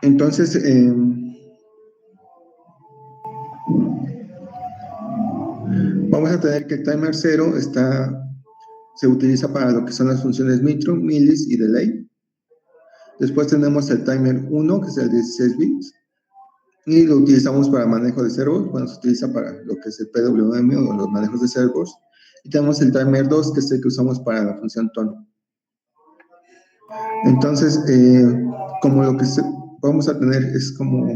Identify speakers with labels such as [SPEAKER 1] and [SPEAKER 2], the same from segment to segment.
[SPEAKER 1] Entonces, vamos a tener que el timer 0 se utiliza para lo que son las funciones micro, millis y delay. Después tenemos el timer 1, que es el de 16 bits, y lo utilizamos para manejo de servos. Bueno, se utiliza para lo que es el PWM o los manejos de servos. Y tenemos el timer 2, que es el que usamos para la función tono. Entonces, como lo que vamos a tener es como...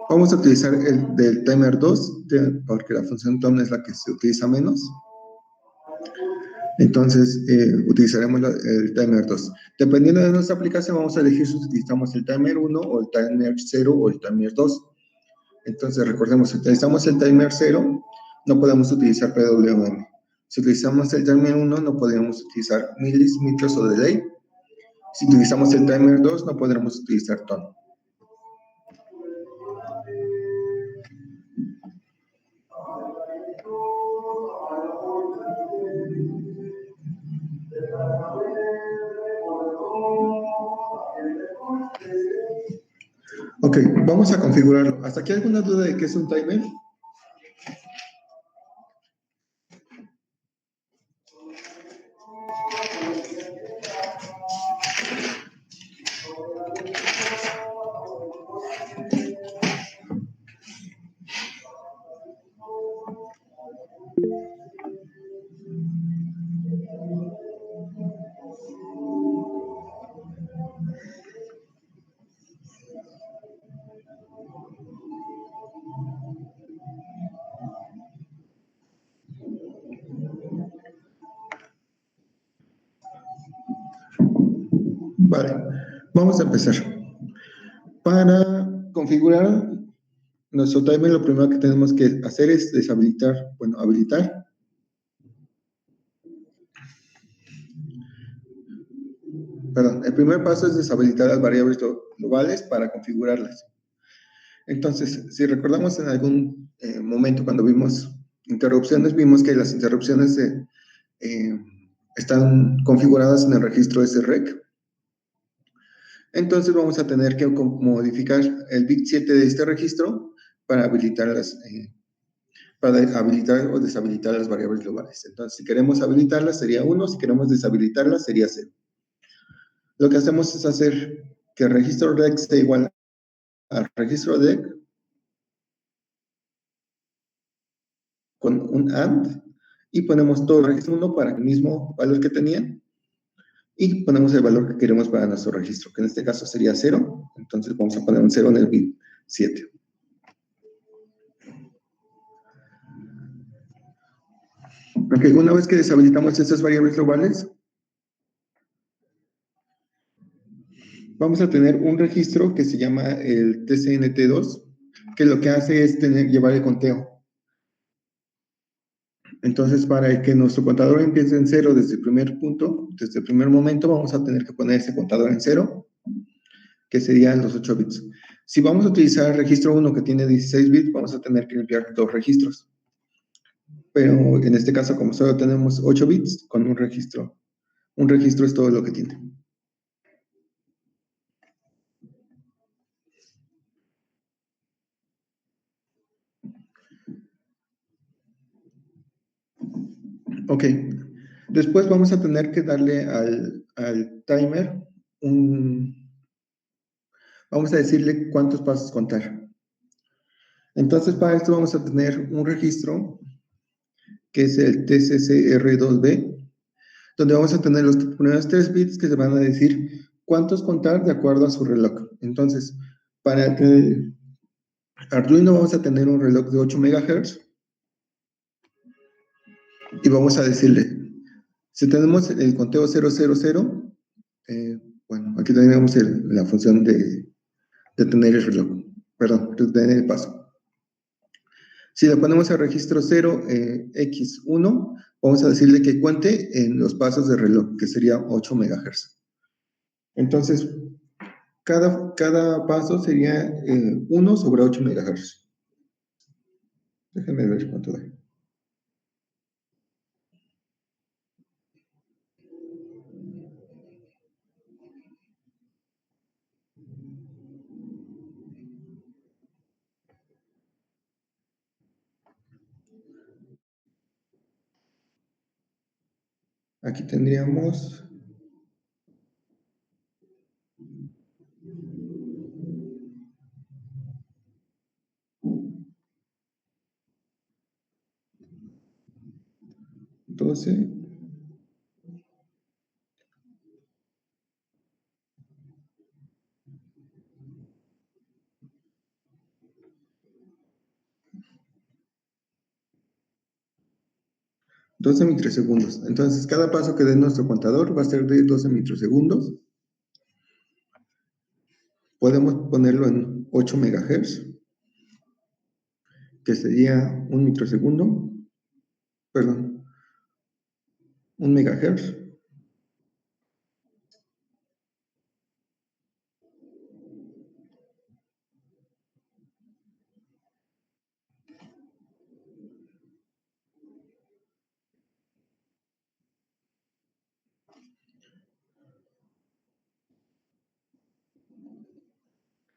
[SPEAKER 1] Vamos a utilizar el del timer 2, porque la función tono es la que se utiliza menos. Entonces, utilizaremos el timer 2. Dependiendo de nuestra aplicación, vamos a elegir si utilizamos el timer 1 o el timer 0 o el timer 2. Entonces, recordemos, si utilizamos el timer 0, no podemos utilizar PWM. Si utilizamos el timer 1, no podríamos utilizar millis, micros o delay. Si utilizamos el timer 2, no podremos utilizar tono. Ok, vamos a configurarlo. ¿Hasta aquí alguna duda de qué es un timer? Vale, vamos a empezar. Para configurar nuestro timer, lo primero que tenemos que hacer es deshabilitar, bueno, habilitar. Perdón, el primer paso es deshabilitar las variables globales para configurarlas. Entonces, si recordamos en algún momento cuando vimos interrupciones, vimos que las interrupciones están configuradas en el registro srec. Entonces vamos a tener que modificar el bit 7 de este registro para habilitar o deshabilitar las variables globales. Entonces, si queremos habilitarlas sería 1, si queremos deshabilitarlas sería 0. Lo que hacemos es hacer que el registro rec sea igual al registro dec con un AND y ponemos todo el registro 1 para el mismo valor que tenían y ponemos el valor que queremos para nuestro registro, que en este caso sería 0. Entonces vamos a poner un 0 en el bit 7. Ok, una vez que deshabilitamos estas variables globales, vamos a tener un registro que se llama el TCNT2, que lo que hace es llevar el conteo. Entonces, para que nuestro contador empiece en 0 desde el primer punto, desde el primer momento, vamos a tener que poner ese contador en 0, que serían los 8 bits. Si vamos a utilizar el registro 1 que tiene 16 bits, vamos a tener que limpiar 2 registros. Pero en este caso, como solo tenemos 8 bits, con un registro es todo lo que tiene. Ok, después vamos a tener que darle al timer vamos a decirle cuántos pasos contar. Entonces, para esto vamos a tener un registro que es el TCCR2B, donde vamos a tener los primeros 3 bits que se van a decir cuántos contar de acuerdo a su reloj. Entonces, para el Arduino vamos a tener un reloj de 8 MHz y vamos a decirle, si tenemos el conteo 000, bueno, aquí tenemos la función de tener el reloj, perdón, de tener el paso. Si le ponemos el registro 0x1, vamos a decirle que cuente en los pasos de reloj, que sería 8 MHz. Entonces, cada paso sería 1 sobre 8 MHz. Déjenme ver cuánto da. Aquí tendríamos 12. Doce microsegundos. Entonces, cada paso que dé nuestro contador va a ser de 12 microsegundos. Podemos ponerlo en 8 megahertz, que sería un microsegundo, perdón, un megahertz,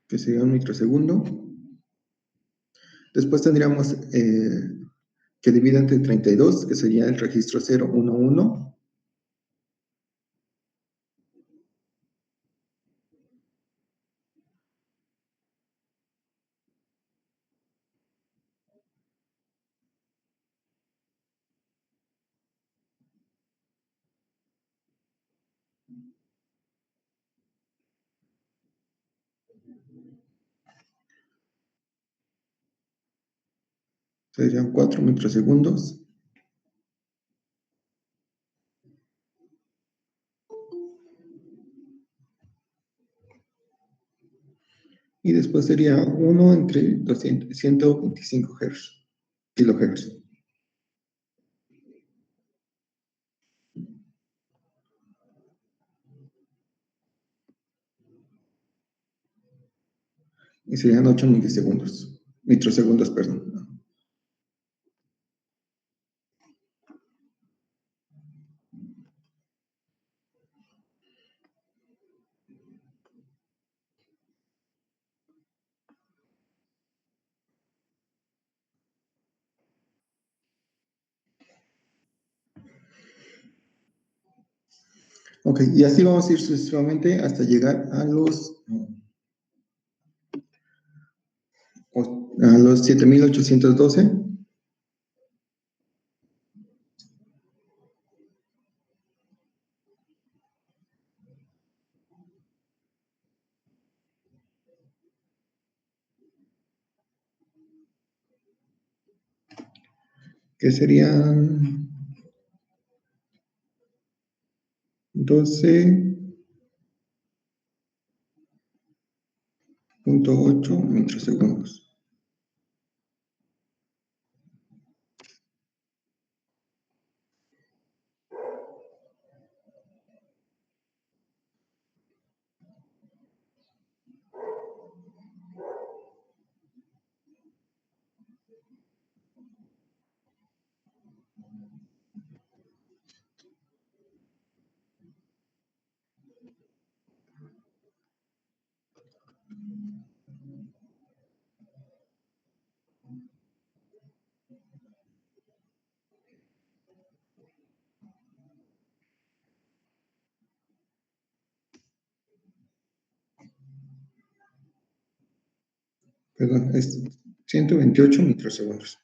[SPEAKER 1] que sería un microsegundo. Después tendríamos que divide entre 32, que sería el registro 011, serían 4 microsegundos. Y después sería 1 entre 200, 125 Hz, kilohertz. Y serían 8 milisegundos, microsegundos, perdón. Ok, y así vamos a ir sucesivamente hasta llegar a los 7812, que serían 12.8 microsegundos. Perdón, es 128 microsegundos.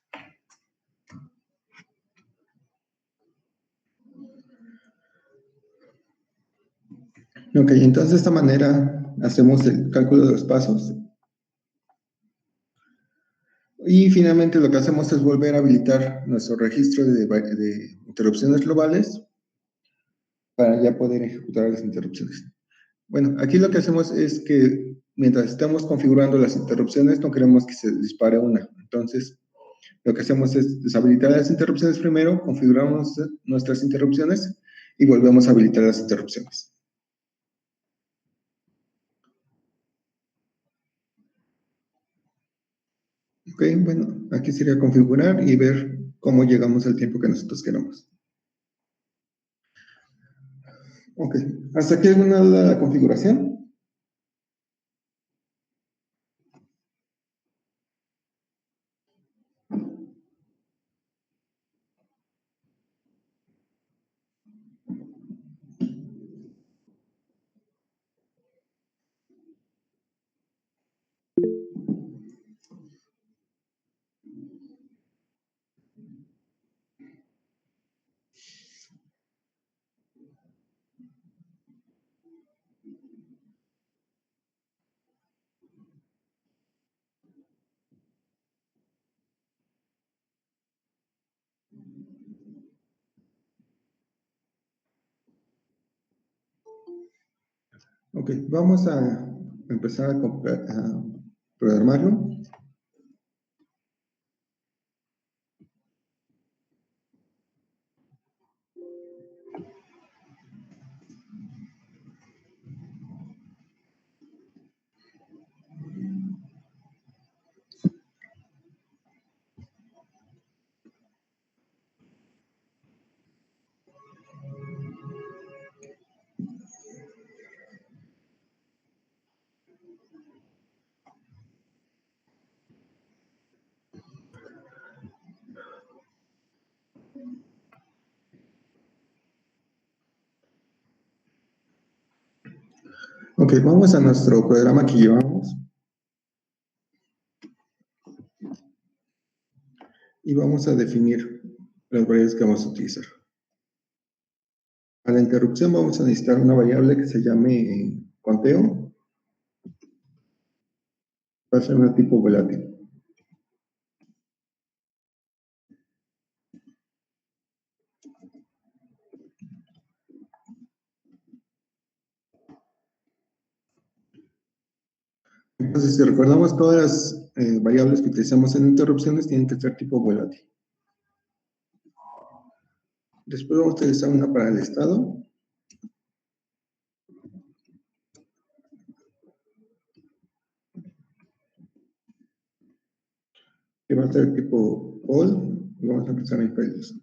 [SPEAKER 1] Ok, entonces de esta manera hacemos el cálculo de los pasos. Y finalmente lo que hacemos es volver a habilitar nuestro registro de interrupciones globales para ya poder ejecutar las interrupciones. Bueno, aquí lo que hacemos es que mientras estamos configurando las interrupciones no queremos que se dispare una. Entonces, lo que hacemos es deshabilitar las interrupciones primero, configuramos nuestras interrupciones y volvemos a habilitar las interrupciones. Ok, bueno, aquí sería configurar y ver cómo llegamos al tiempo que nosotros queramos. Ok, ¿hasta aquí alguna duda de la configuración? Ok, vamos a empezar a programarlo. Ok, vamos a nuestro programa que llevamos y vamos a definir las variables que vamos a utilizar. A la interrupción vamos a necesitar una variable que se llame conteo. Va a ser un tipo volátil. Entonces, si recordamos, todas las variables que utilizamos en interrupciones tienen que ser tipo volátil. Después vamos a utilizar una para el estado. Que va a ser tipo all, y vamos a empezar en feliz.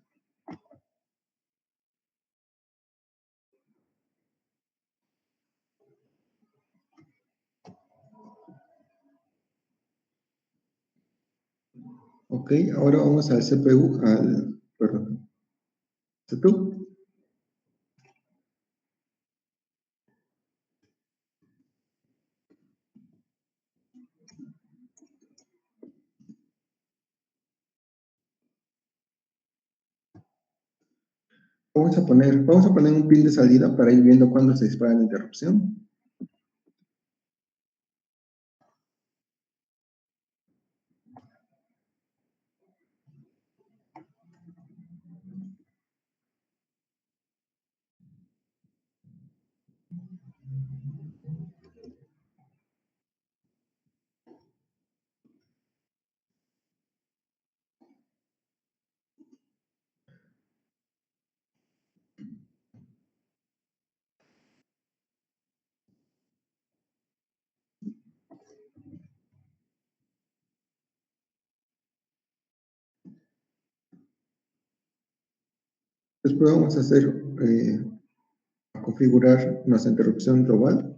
[SPEAKER 1] Ok, ahora vamos al CPU, perdón, CPU. Vamos a poner un pin de salida para ir viendo cuándo se dispara la interrupción. Después vamos a a configurar nuestra interrupción global.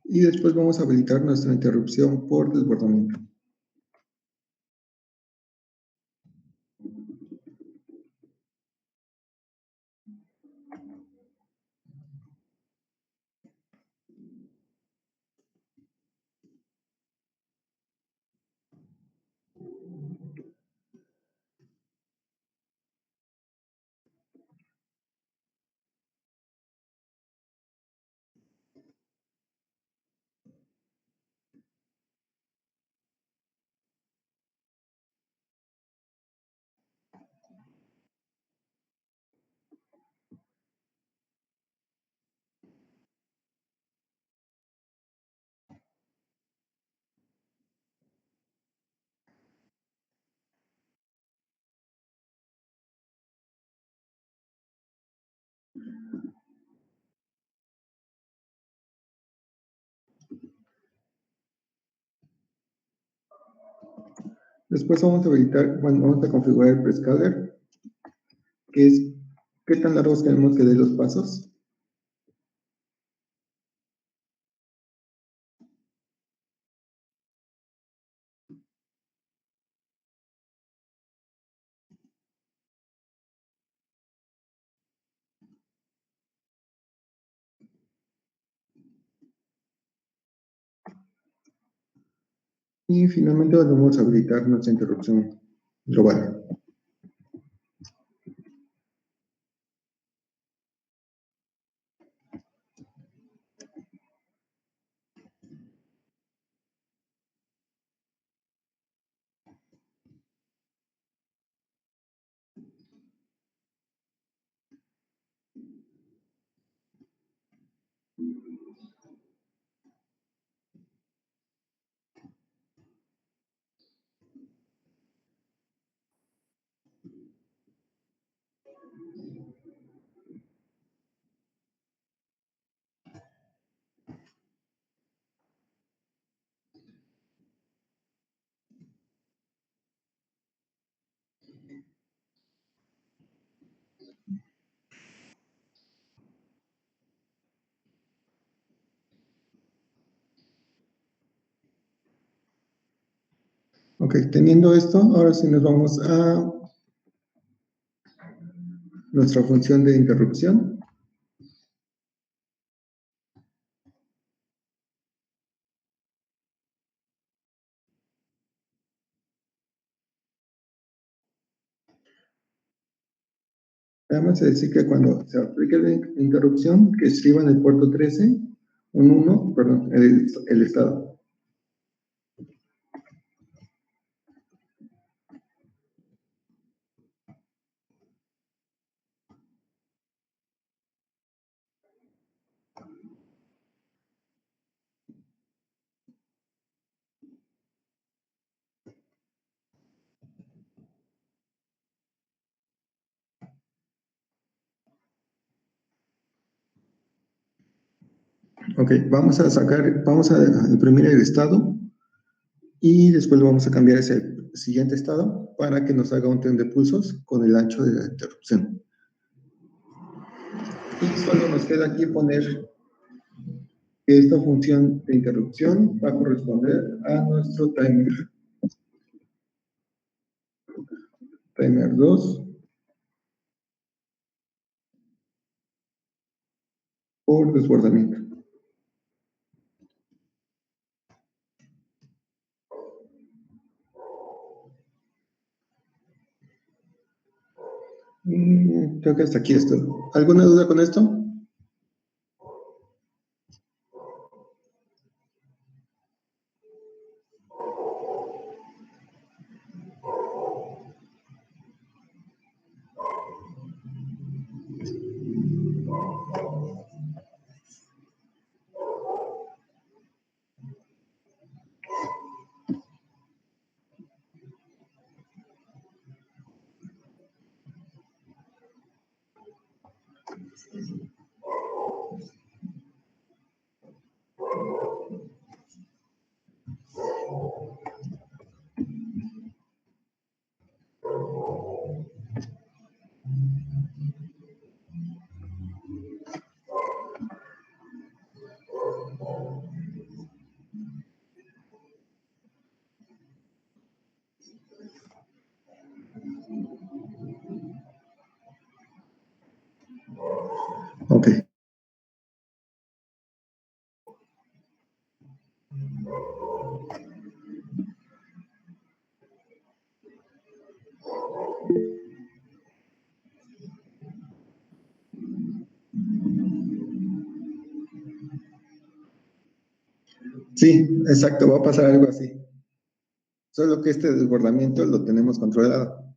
[SPEAKER 1] Y después vamos a habilitar nuestra interrupción por desbordamiento. Después vamos a habilitar, bueno, vamos a configurar el prescaler, que es qué tan largos queremos que dé los pasos. Y finalmente vamos a habilitar nuestra interrupción global. Ok, teniendo esto, ahora sí nos vamos a nuestra función de interrupción. Vamos a decir que cuando se aplique la interrupción, que escriba en el puerto 13 un 1, perdón, el estado. Ok, vamos a imprimir el estado y después lo vamos a cambiar a ese siguiente estado para que nos haga un tren de pulsos con el ancho de la interrupción. Y solo nos queda aquí poner que esta función de interrupción va a corresponder a nuestro timer 2 por desbordamiento. Creo que hasta aquí estoy. ¿Alguna duda con esto? Ok. Sí, exacto, va a pasar algo así. Solo que este desbordamiento lo tenemos controlado.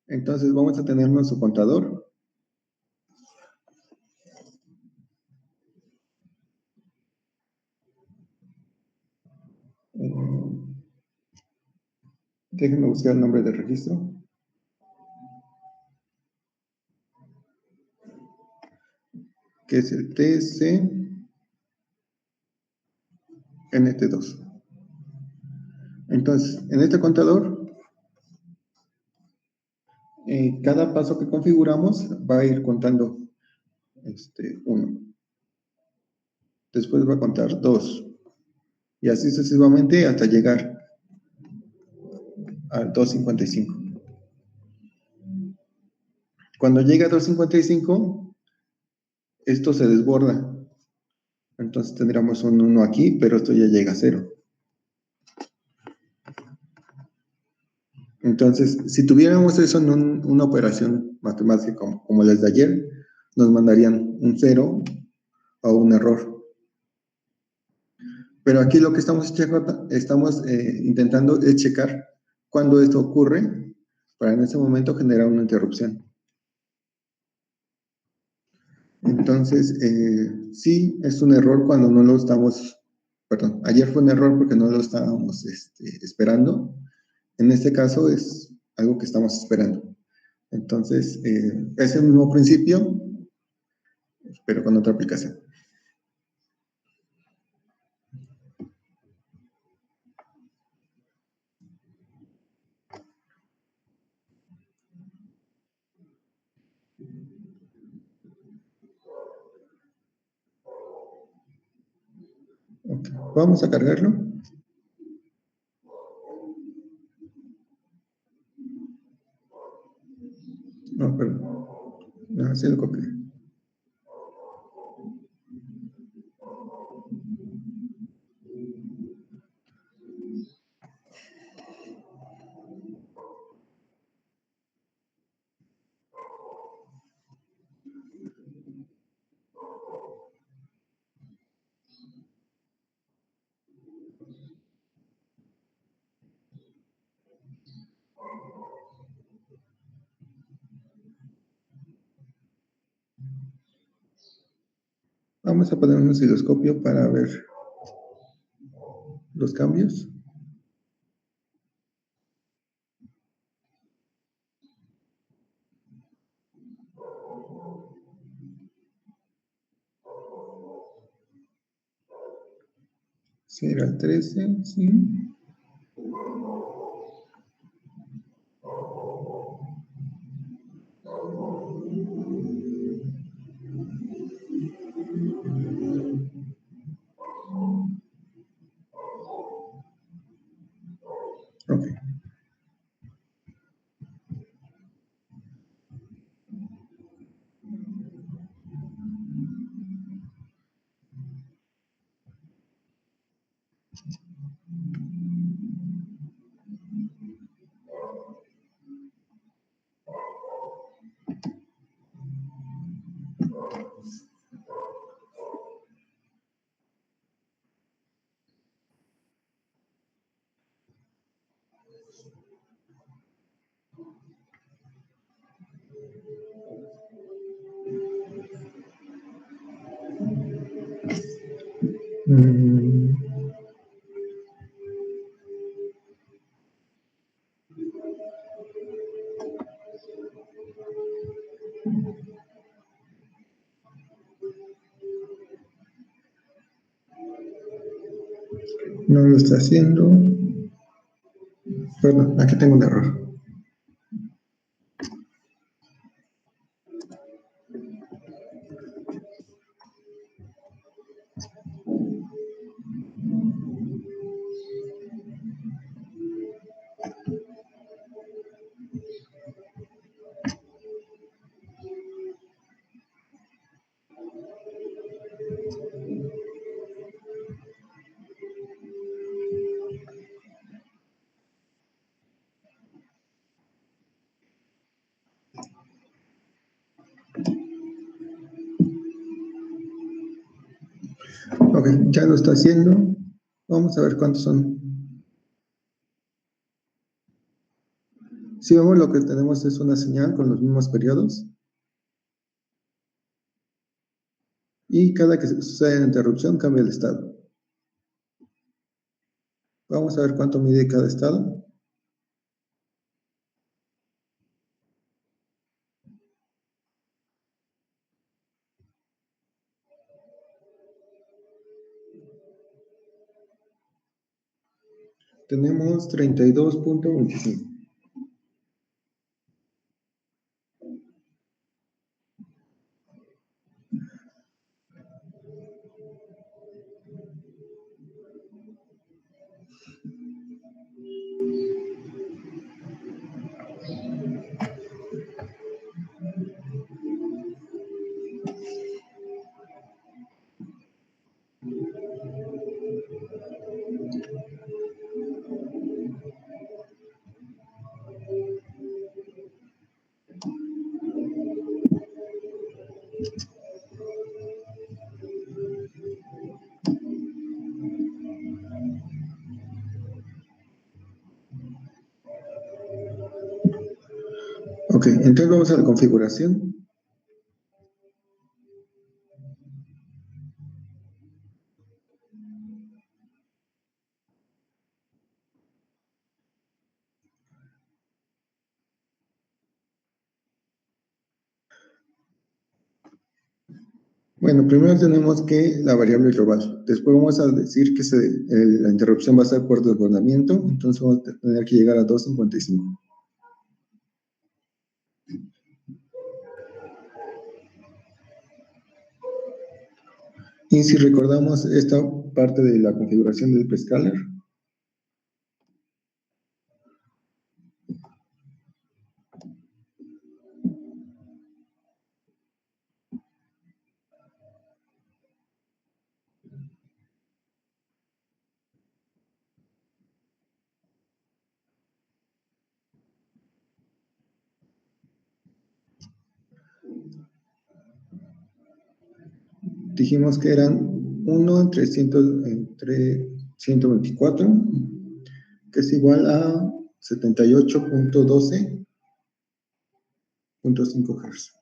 [SPEAKER 1] Entonces vamos a tener nuestro contador. Déjenme buscar el nombre del registro. Que es el TC NT2. Entonces, en este contador, cada paso que configuramos va a ir contando 1. Después va a contar 2. Y así sucesivamente hasta llegar al 255. Cuando llega a 255, esto se desborda. Entonces tendríamos un 1 aquí, pero esto ya llega a 0. Entonces, si tuviéramos eso en una operación matemática como las de ayer, nos mandarían un 0 o un error. Pero aquí lo que estamos intentando es checar cuando esto ocurre para en ese momento generar una interrupción. Entonces, sí, es un error cuando no lo estamos, perdón, ayer fue un error porque no lo estábamos esperando. En este caso es algo que estamos esperando. Entonces, es el mismo principio, pero con otra aplicación. Okay. Vamos a cargarlo. No, perdón. No, sí lo copié. Vamos a poner un osciloscopio para ver los cambios. Sí, era el 13, sí. Ok. Mm. No lo está haciendo. Perdón, aquí tengo un error. Ok, ya lo está haciendo. Vamos a ver cuántos son. Si vemos lo que tenemos es una señal con los mismos periodos. Y cada que sucede la interrupción cambia el estado. Vamos a ver cuánto mide cada estado. Tenemos 32.25. Ok, entonces vamos a la configuración. Bueno, primero tenemos que la variable global. Después vamos a decir que la interrupción va a ser por desbordamiento, entonces vamos a tener que llegar a 2.55. Y si recordamos esta parte de la configuración del prescaler, dijimos que eran 1 entre 124, que es igual a 78.12.5 Hz.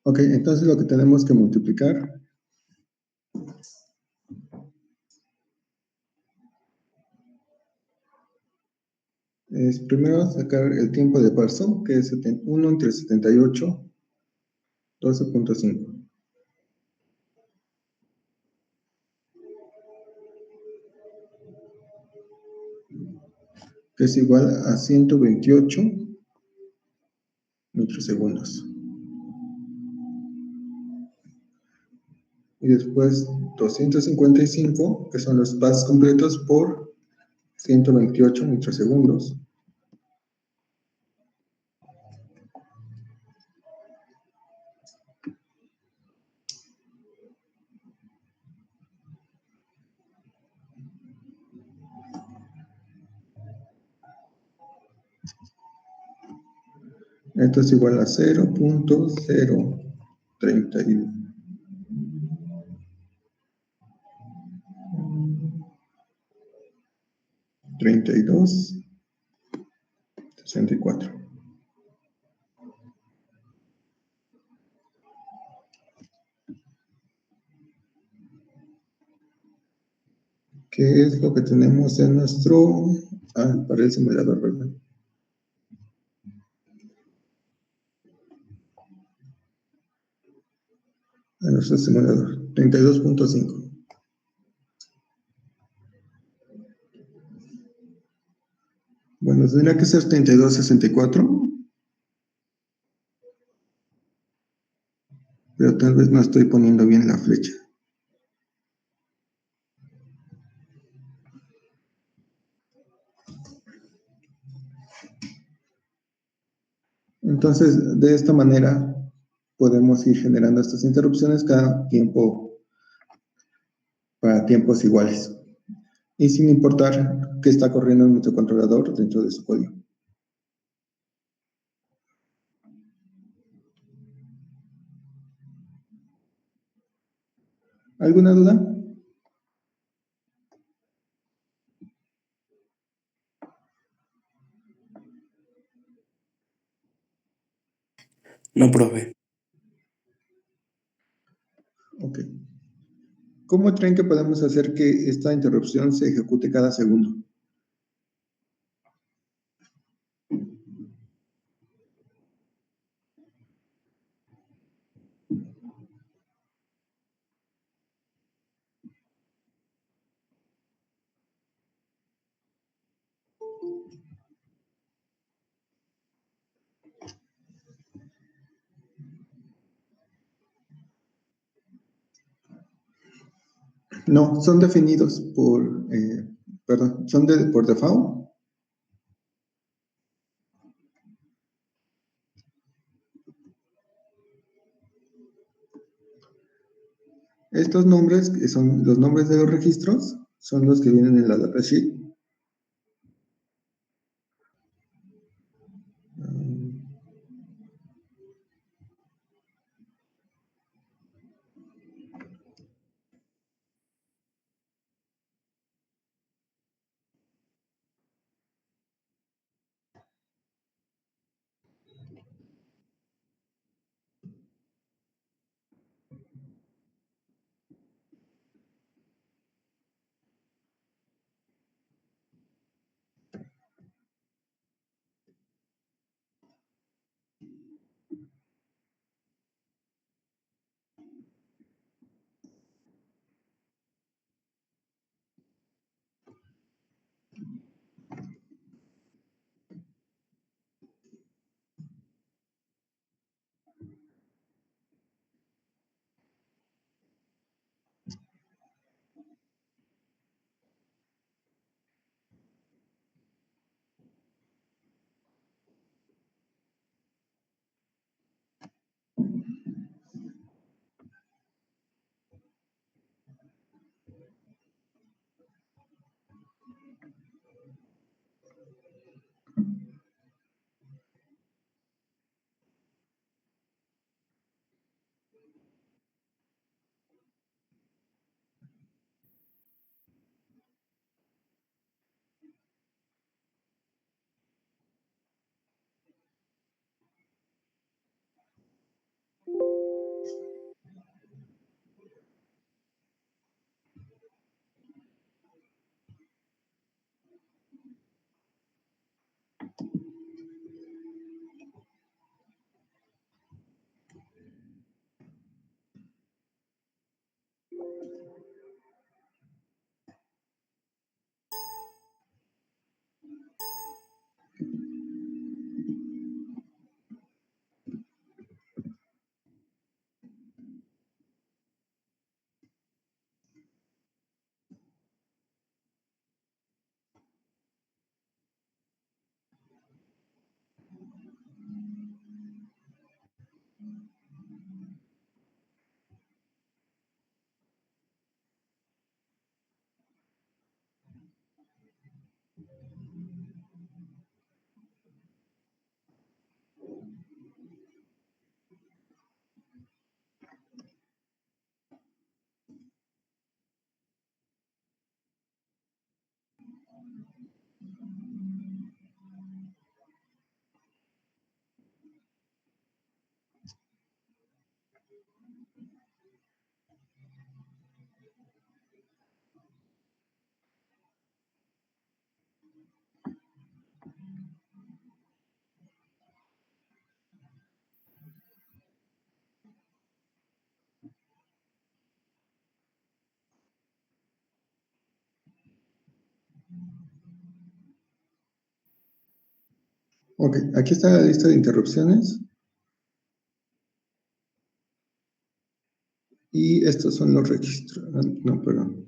[SPEAKER 1] Ok, entonces lo que tenemos que multiplicar es primero sacar el tiempo de parso, que es 1 entre 78, 12.5, que es igual a 128 microsegundos. Y después 255, que son los pasos completos por 128 microsegundos. Esto es igual a 0.3264. ¿Qué es lo que tenemos en nuestro... para el simulador, ¿verdad? En nuestro simulador, 32.5. Bueno, tendría que ser 32.64, pero tal vez no estoy poniendo bien la flecha. Entonces, de esta manera podemos ir generando estas interrupciones cada tiempo para tiempos iguales y sin importar qué está corriendo en nuestro controlador dentro de su código. ¿Alguna duda?
[SPEAKER 2] No, profe.
[SPEAKER 1] ¿Cómo creen que podemos hacer que esta interrupción se ejecute cada segundo? No, son definidos por default. Estos nombres, que son los nombres de los registros, son los que vienen en la datasheet. Ok, aquí está la lista de interrupciones. Y estos son los registros. No, perdón.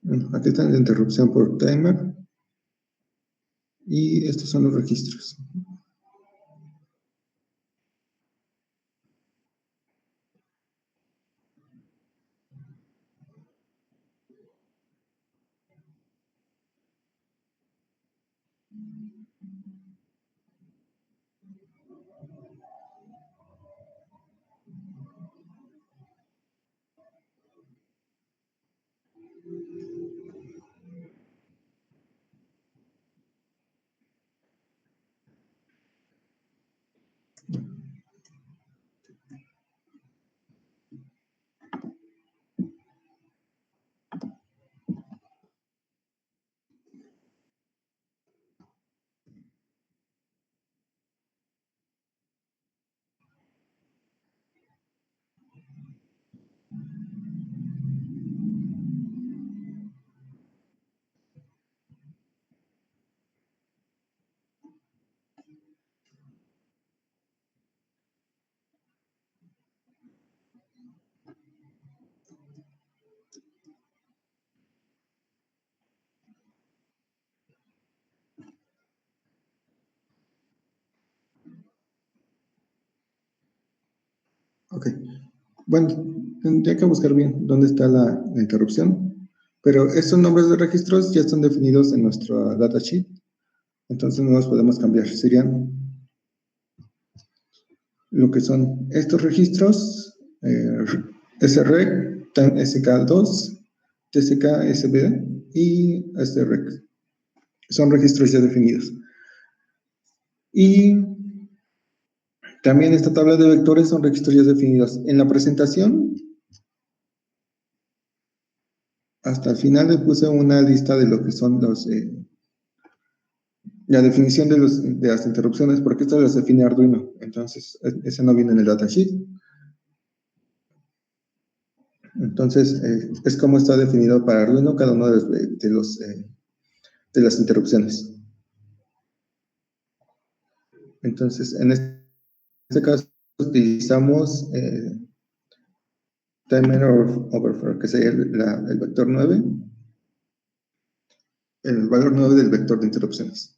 [SPEAKER 1] Bueno, aquí está la interrupción por timer. Y estos son los registros. Ok. Bueno, tendría que buscar bien dónde está la interrupción, pero estos nombres de registros ya están definidos en nuestra datasheet, entonces no los podemos cambiar. Serían lo que son estos registros, SREC, SK2, TSK, SBD y SREC. Son registros ya definidos. Y también esta tabla de vectores son registros ya definidos. En la presentación, hasta el final le puse una lista de lo que son la definición de las interrupciones, porque esto las define Arduino. Entonces, ese no viene en el datasheet. Entonces, es como está definido para Arduino cada uno de las interrupciones. Entonces, en este caso, utilizamos timer overflow, que sería el vector 9, el valor 9 del vector de interrupciones.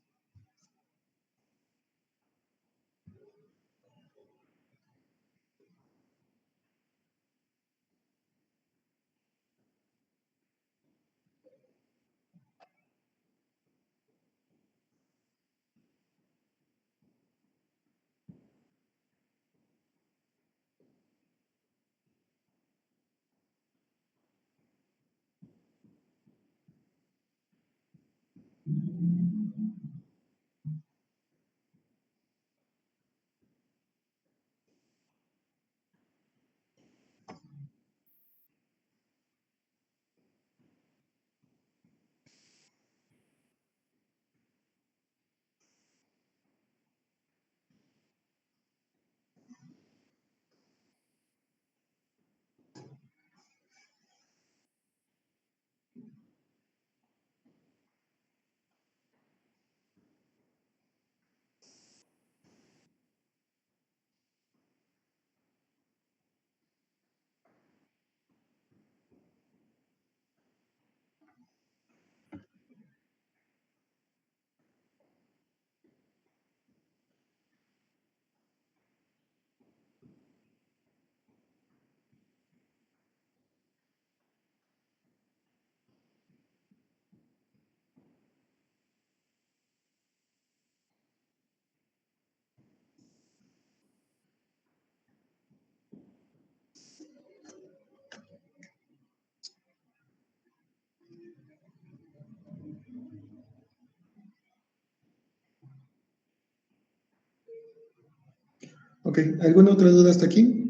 [SPEAKER 1] Ok, ¿alguna otra duda hasta aquí?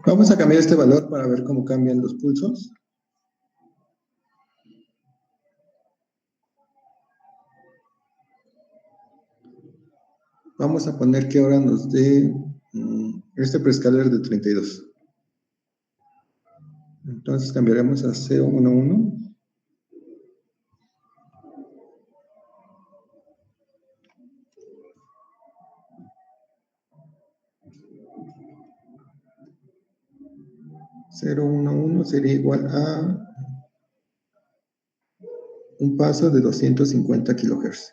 [SPEAKER 1] Vamos a cambiar este valor para ver cómo cambian los pulsos. Vamos a poner que ahora nos dé este preescaler de 32. Entonces cambiaremos a 011. Sería igual a un paso de 250 kHz.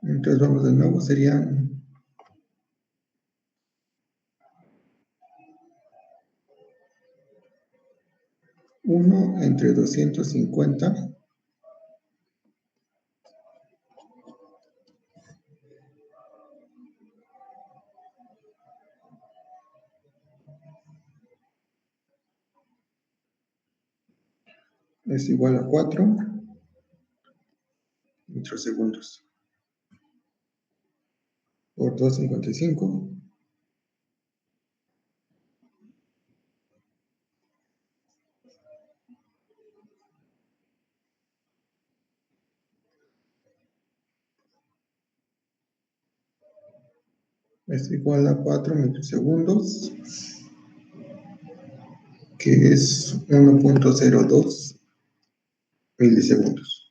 [SPEAKER 1] Entonces vamos de nuevo, serían 1 entre 250 es igual a 4 microsegundos por 255 es igual a 4 microsegundos, que es 1.02 milisegundos.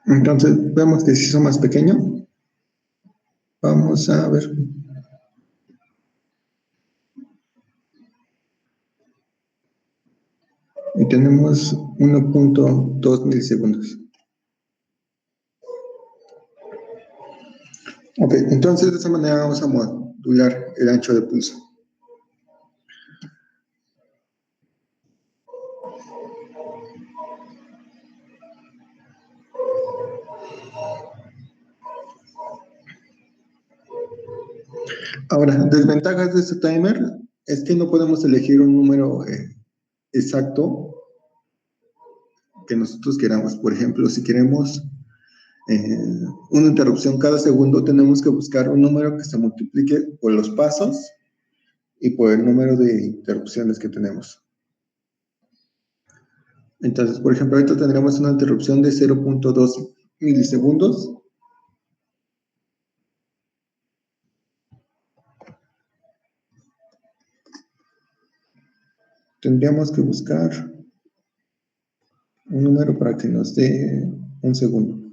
[SPEAKER 1] Entonces vemos que si son más pequeños, vamos a ver. Y tenemos 1.2 milisegundos. Ok, entonces de esa manera vamos a modular el ancho de pulso. Ahora, desventajas de este timer es que no podemos elegir un número exacto que nosotros queramos. Por ejemplo, si queremos una interrupción cada segundo, tenemos que buscar un número que se multiplique por los pasos y por el número de interrupciones que tenemos. Entonces, por ejemplo, ahorita tendremos una interrupción de 0.2 milisegundos. Tendríamos que buscar un número para que nos dé un segundo.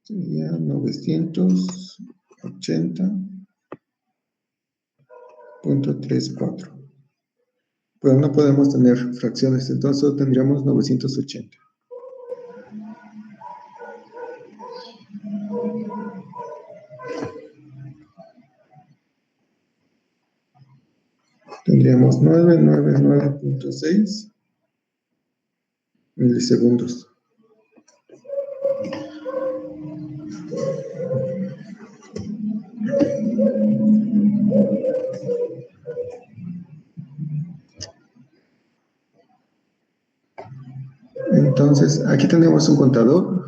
[SPEAKER 1] Sería 980.34. Pero no podemos tener fracciones, entonces tendríamos 980. Tendríamos 999.6 milisegundos. Entonces, aquí tenemos un contador.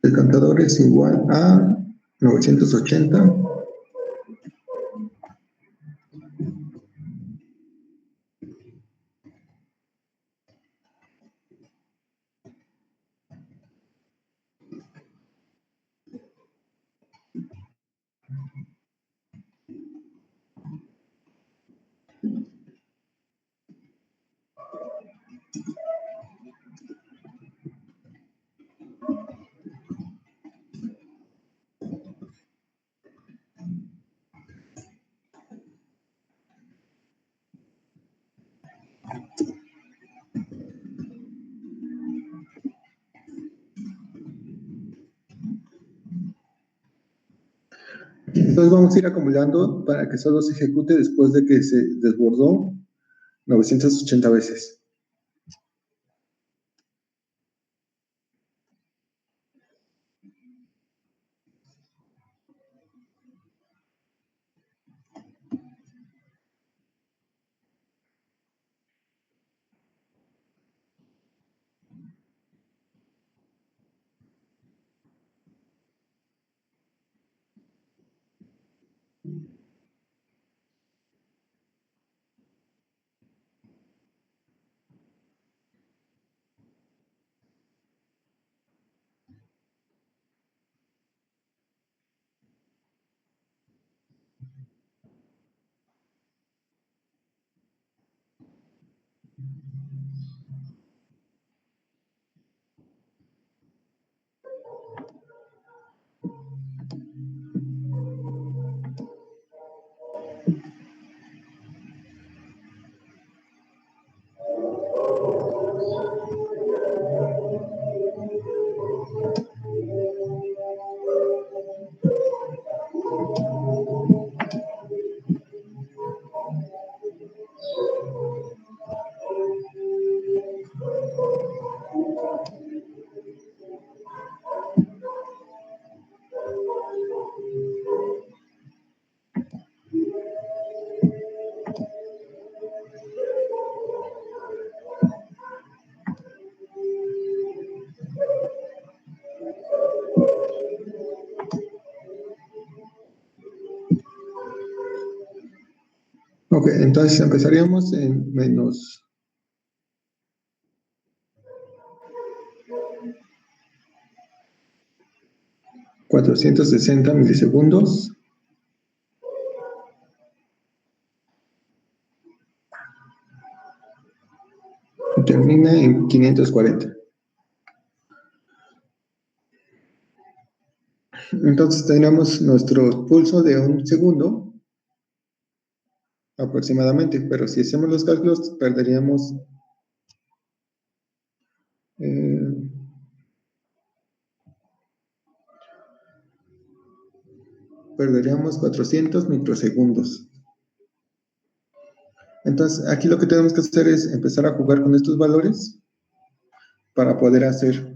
[SPEAKER 1] El contador es igual a 980 Entonces vamos a ir acumulando para que solo se ejecute después de que se desbordó 980 veces. Ok, entonces empezaríamos en menos 460 milisegundos. Y termina en 540. Entonces tendríamos nuestro pulso de 1 segundo aproximadamente, pero si hacemos los cálculos eh, perderíamos 400 microsegundos. Entonces aquí lo que tenemos que hacer es empezar a jugar con estos valores para poder hacer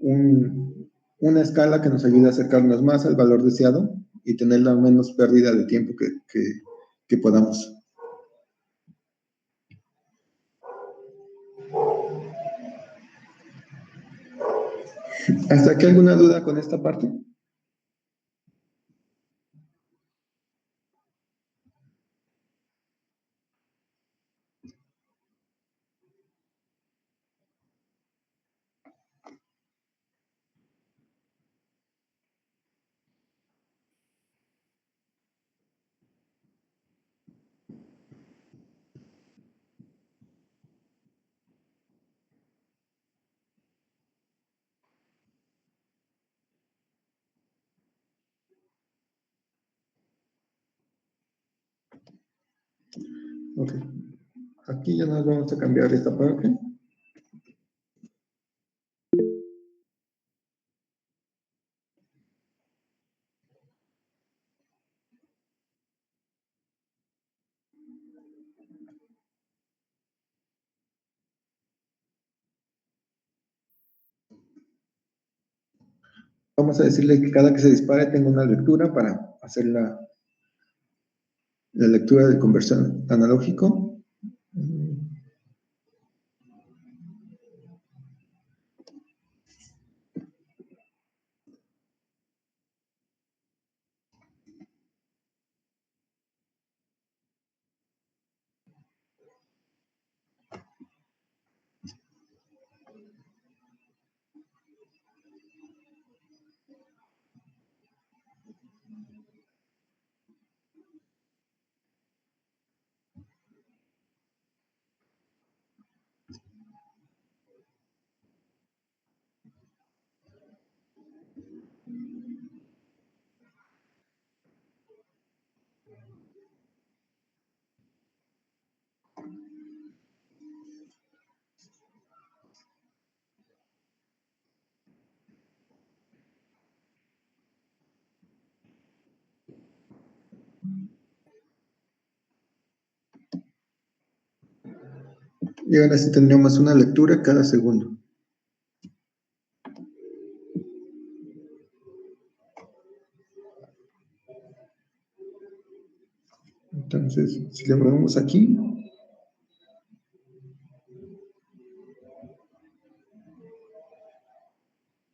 [SPEAKER 1] una escala que nos ayude a acercarnos más al valor deseado y tener la menos pérdida de tiempo que podamos. ¿Hasta aquí alguna duda con esta parte? Ok. Aquí ya nos vamos a cambiar esta parte. Vamos a decirle que cada que se dispare tenga una lectura para hacer la lectura de conversión analógico. Y ahora sí tendríamos una lectura cada segundo. Entonces, si le ponemos aquí,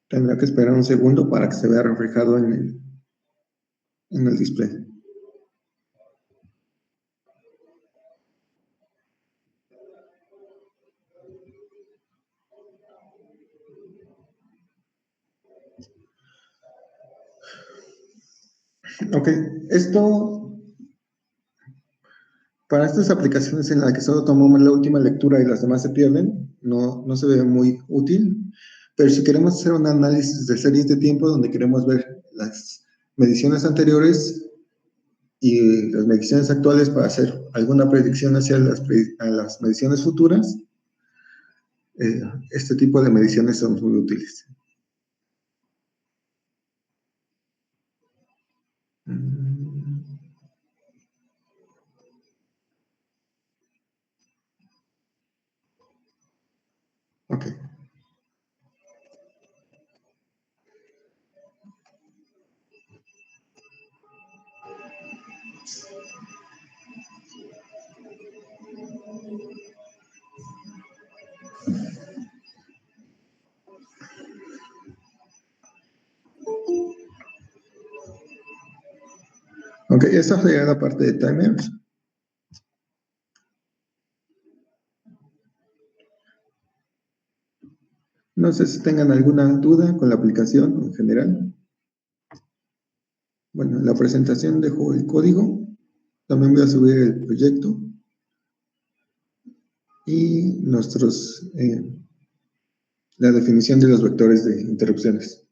[SPEAKER 1] tendrá que esperar un segundo para que se vea reflejado en el display. Ok, para estas aplicaciones en las que solo tomamos la última lectura y las demás se pierden, no se ve muy útil, pero si queremos hacer un análisis de series de tiempo donde queremos ver las mediciones anteriores y las mediciones actuales para hacer alguna predicción hacia las mediciones futuras, este tipo de mediciones son muy útiles. Ok. Ok, esta sería la parte de timers. No sé si tengan alguna duda con la aplicación en general. Bueno, la presentación dejo el código. También voy a subir el proyecto y la definición de los vectores de interrupciones.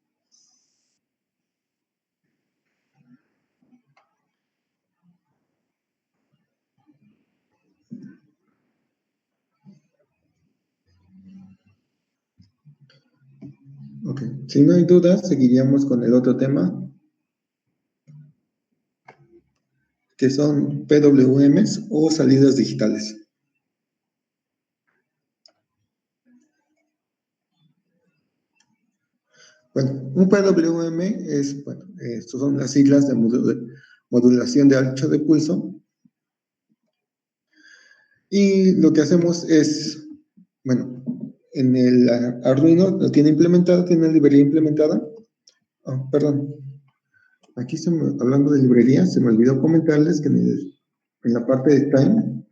[SPEAKER 1] Ok, si no hay dudas, seguiríamos con el otro tema, que son PWMs o salidas digitales. Bueno, un PWM estos son las siglas de modulación de ancho de pulso. Y lo que hacemos es, bueno, en el Arduino lo tiene implementado, tiene la librería implementada. Oh, perdón, aquí hablando de librería, se me olvidó comentarles que en la parte de time,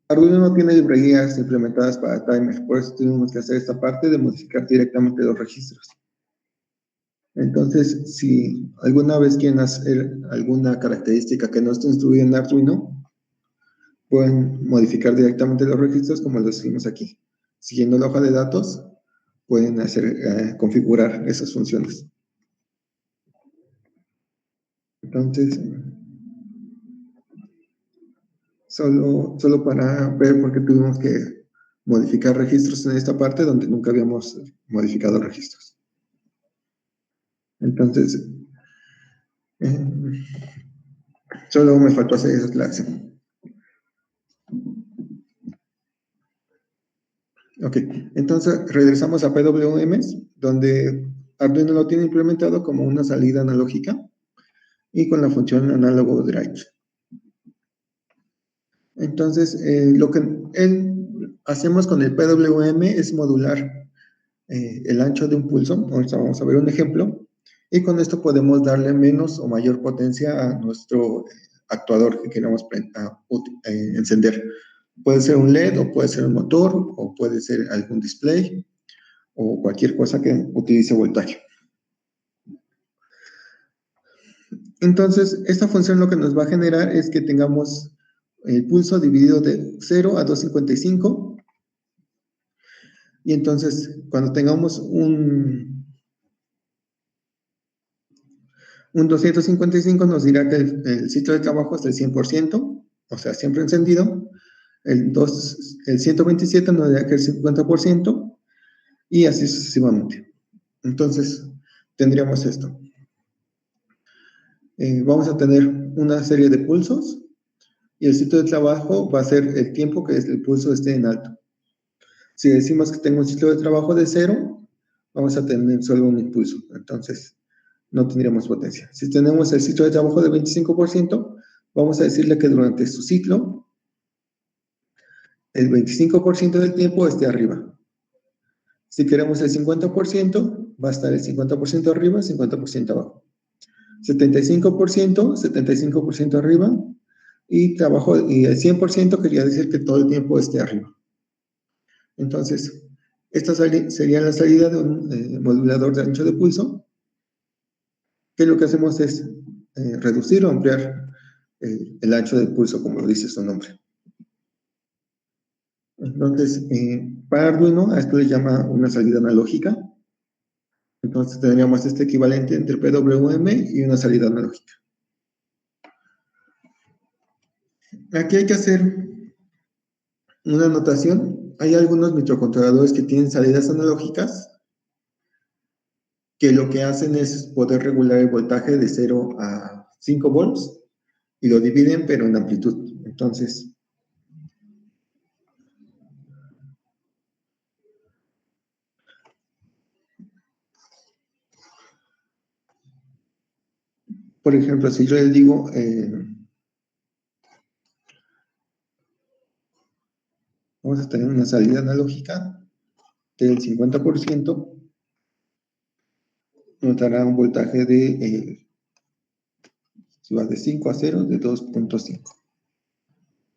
[SPEAKER 1] Arduino no tiene librerías implementadas para timers, por eso tuvimos que hacer esta parte de modificar directamente los registros. Entonces, si alguna vez quieren hacer alguna característica que no esté instruida en Arduino, pueden modificar directamente los registros como lo hicimos aquí. Siguiendo la hoja de datos, pueden configurar esas funciones. Entonces, solo para ver por qué tuvimos que modificar registros en esta parte donde nunca habíamos modificado registros. Entonces, solo me faltó hacer esa aclaración. Ok, entonces regresamos a PWMs, donde Arduino lo tiene implementado como una salida analógica y con la función análogo drive. Entonces, lo que hacemos con el PWM es modular el ancho de un pulso. Ahorita vamos a ver un ejemplo. Y con esto podemos darle menos o mayor potencia a nuestro actuador que queramos encender. Puede ser un LED, o puede ser un motor, o puede ser algún display, o cualquier cosa que utilice voltaje. Entonces, esta función lo que nos va a generar es que tengamos el pulso dividido de 0 a 255. Y entonces, cuando tengamos un 255, nos dirá que el ciclo de trabajo es del 100%, o sea, siempre encendido. El 127 nos dirá que el 50%, y así sucesivamente. Entonces, tendríamos esto. Vamos a tener una serie de pulsos, y el ciclo de trabajo va a ser el tiempo que el pulso esté en alto. Si decimos que tengo un ciclo de trabajo de 0, vamos a tener solo un impulso, entonces no tendríamos potencia. Si tenemos el ciclo de trabajo de 25%, vamos a decirle que durante su ciclo, el 25% del tiempo esté arriba. Si queremos el 50%, va a estar el 50% arriba, 50% abajo. 75%, 75% arriba, y el 100% quería decir que todo el tiempo esté arriba. Entonces, esta sería la salida de un modulador de ancho de pulso, que lo que hacemos es reducir o ampliar el ancho de pulso, como lo dice su nombre. Entonces, para Arduino, a esto le llama una salida analógica. Entonces, tendríamos este equivalente entre PWM y una salida analógica. Aquí hay que hacer una anotación. Hay algunos microcontroladores que tienen salidas analógicas que lo que hacen es poder regular el voltaje de 0 a 5 volts y lo dividen, pero en amplitud. Entonces, por ejemplo, si yo les digo, vamos a tener una salida analógica del 50%, nos dará un voltaje de, si va de 5 a 0, de 2.5.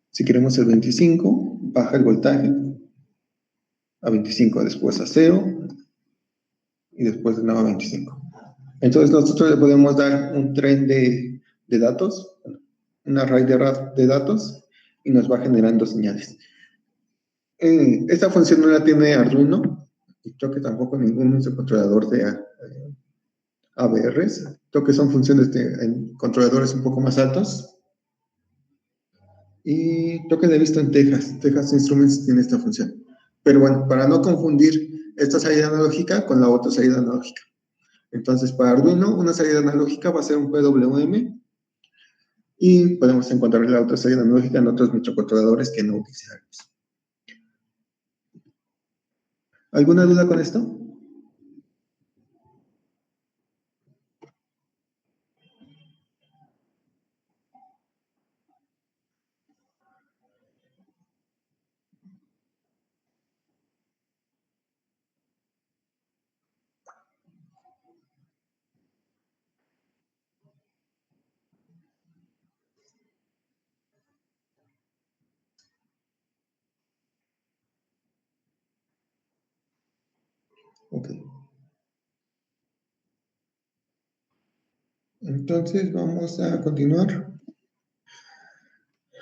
[SPEAKER 1] Si queremos el 25, baja el voltaje a 25, después a 0 y después de nuevo a 25. Entonces nosotros le podemos dar un tren de datos, un array de datos, y nos va generando señales. Esta función no la tiene Arduino, y creo que tampoco ningún microcontrolador de ABRs. Creo que son funciones en controladores un poco más altos. Y creo que la he visto en Texas Instruments tiene esta función. Pero bueno, para no confundir esta salida analógica con la otra salida analógica. Entonces, para Arduino, una salida analógica va a ser un PWM, y podemos encontrar la otra salida analógica en otros microcontroladores que no utilizaremos. ¿Alguna duda con esto? Ok. Entonces vamos a continuar.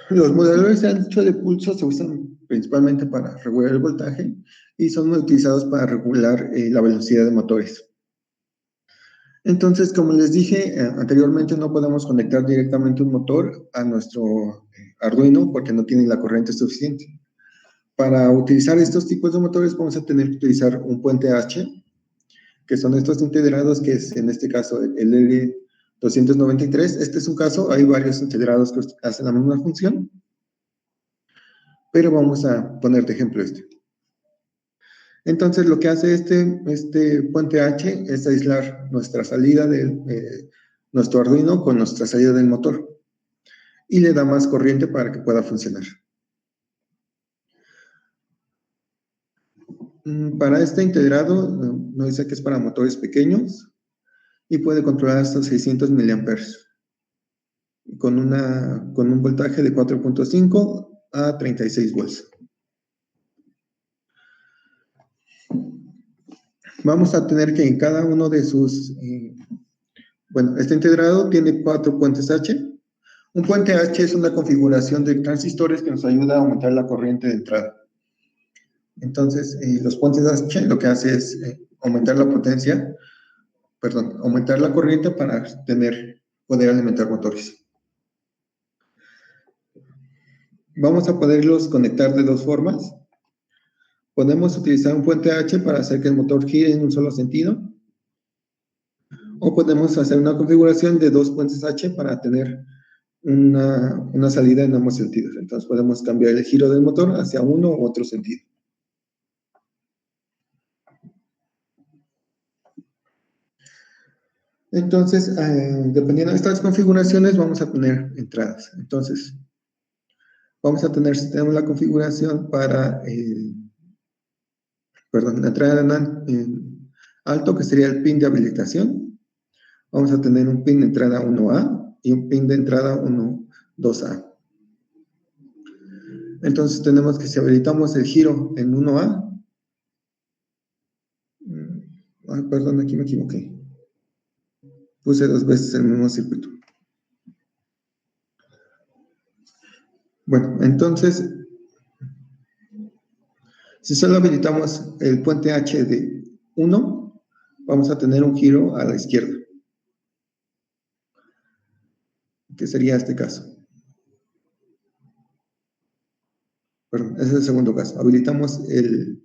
[SPEAKER 1] Los moduladores de ancho de pulso se usan principalmente para regular el voltaje y son utilizados para regular la velocidad de motores. Entonces, como les dije anteriormente, no podemos conectar directamente un motor a nuestro Arduino porque no tiene la corriente suficiente. Para utilizar estos tipos de motores vamos a tener que utilizar un puente H, que son estos integrados, que es en este caso el L293. Este es un caso, hay varios integrados que hacen la misma función, pero vamos a poner de ejemplo este. Entonces, lo que hace este puente H es aislar nuestra salida de nuestro Arduino con nuestra salida del motor y le da más corriente para que pueda funcionar. Para este integrado, nos dice que es para motores pequeños y puede controlar hasta 600 miliamperes con un voltaje de 4.5 a 36 volts. Vamos a tener que en cada uno de sus... bueno, este integrado tiene 4 puentes H. Un puente H es una configuración de transistores que nos ayuda a aumentar la corriente de entrada. Entonces, los puentes H lo que hace es aumentar la potencia, aumentar la corriente para poder alimentar motores. Vamos a poderlos conectar de dos formas. Podemos utilizar un puente H para hacer que el motor gire en un solo sentido, o podemos hacer una configuración de dos puentes H para tener una salida en ambos sentidos. Entonces podemos cambiar el giro del motor hacia uno u otro sentido. Entonces, dependiendo de estas configuraciones, vamos a tener entradas. Entonces, vamos a tener, si tenemos la configuración para, la entrada en alto, que sería el pin de habilitación. Vamos a tener un pin de entrada 1A y un pin de entrada 2A. Entonces tenemos que si habilitamos el giro en 1A, perdón, aquí me equivoqué. Puse 2 veces el mismo circuito. Bueno, entonces, si solo habilitamos el puente H de 1, vamos a tener un giro a la izquierda, que sería este caso. Perdón, ese es el segundo caso. Habilitamos el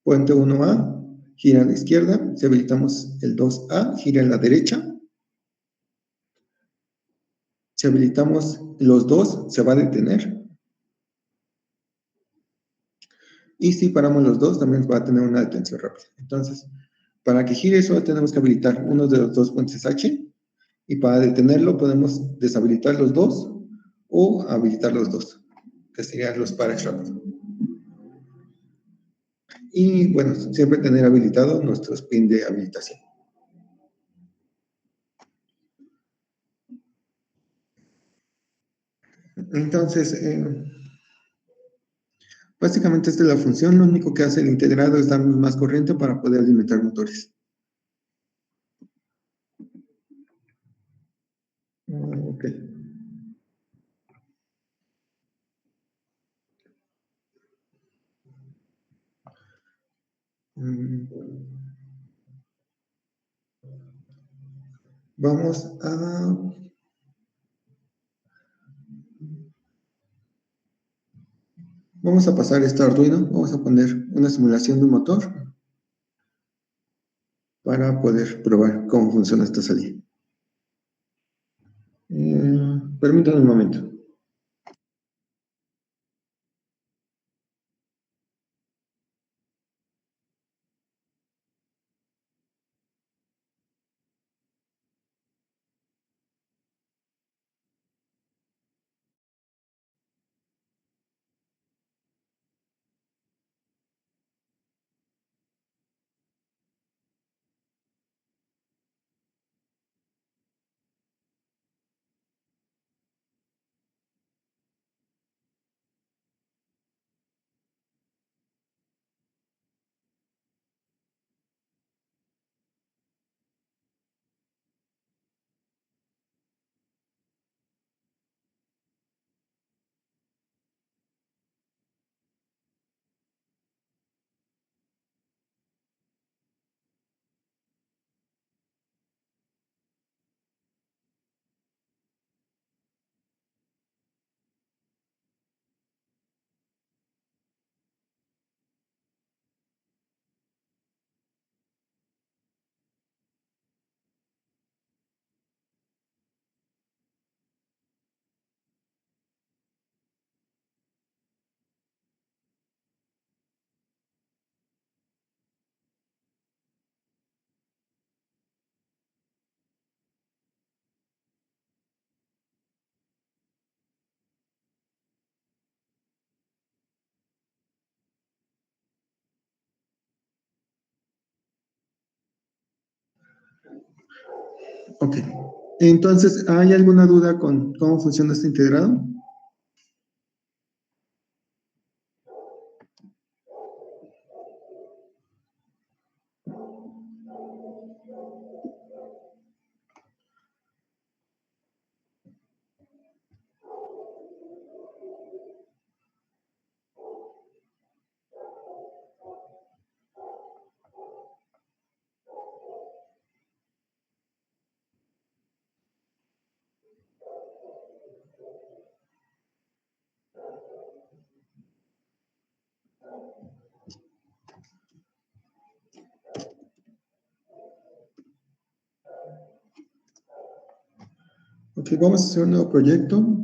[SPEAKER 1] puente 1A, gira a la izquierda. Si habilitamos el 2A, gira a la derecha. Si habilitamos los dos, se va a detener. Y si paramos los dos, también va a tener una detención rápida. Entonces, para que gire solo tenemos que habilitar uno de los dos puentes H. Y para detenerlo podemos deshabilitar los dos o habilitar los dos, que serían los pares rápidos. Y bueno, siempre tener habilitado nuestros pin de habilitación. Entonces, básicamente esta es la función. Lo único que hace el integrado es darnos más corriente para poder alimentar motores. Ok. Vamos a pasar este Arduino. Vamos a poner una simulación de un motor para poder probar cómo funciona esta salida. Permítanme un momento. Ok. Entonces, ¿hay alguna duda con cómo funciona este integrado? Ok, vamos a hacer un nuevo proyecto.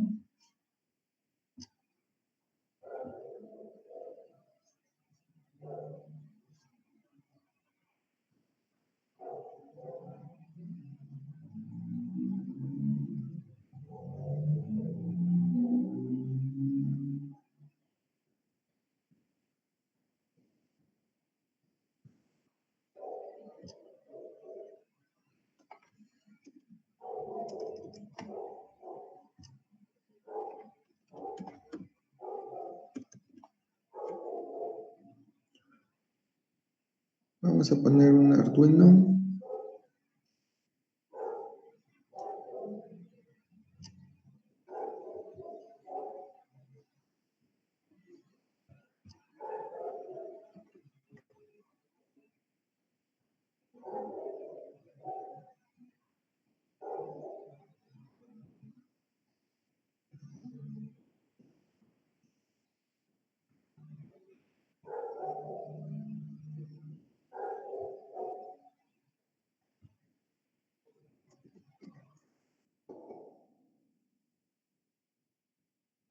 [SPEAKER 1] Vamos a poner un Arduino.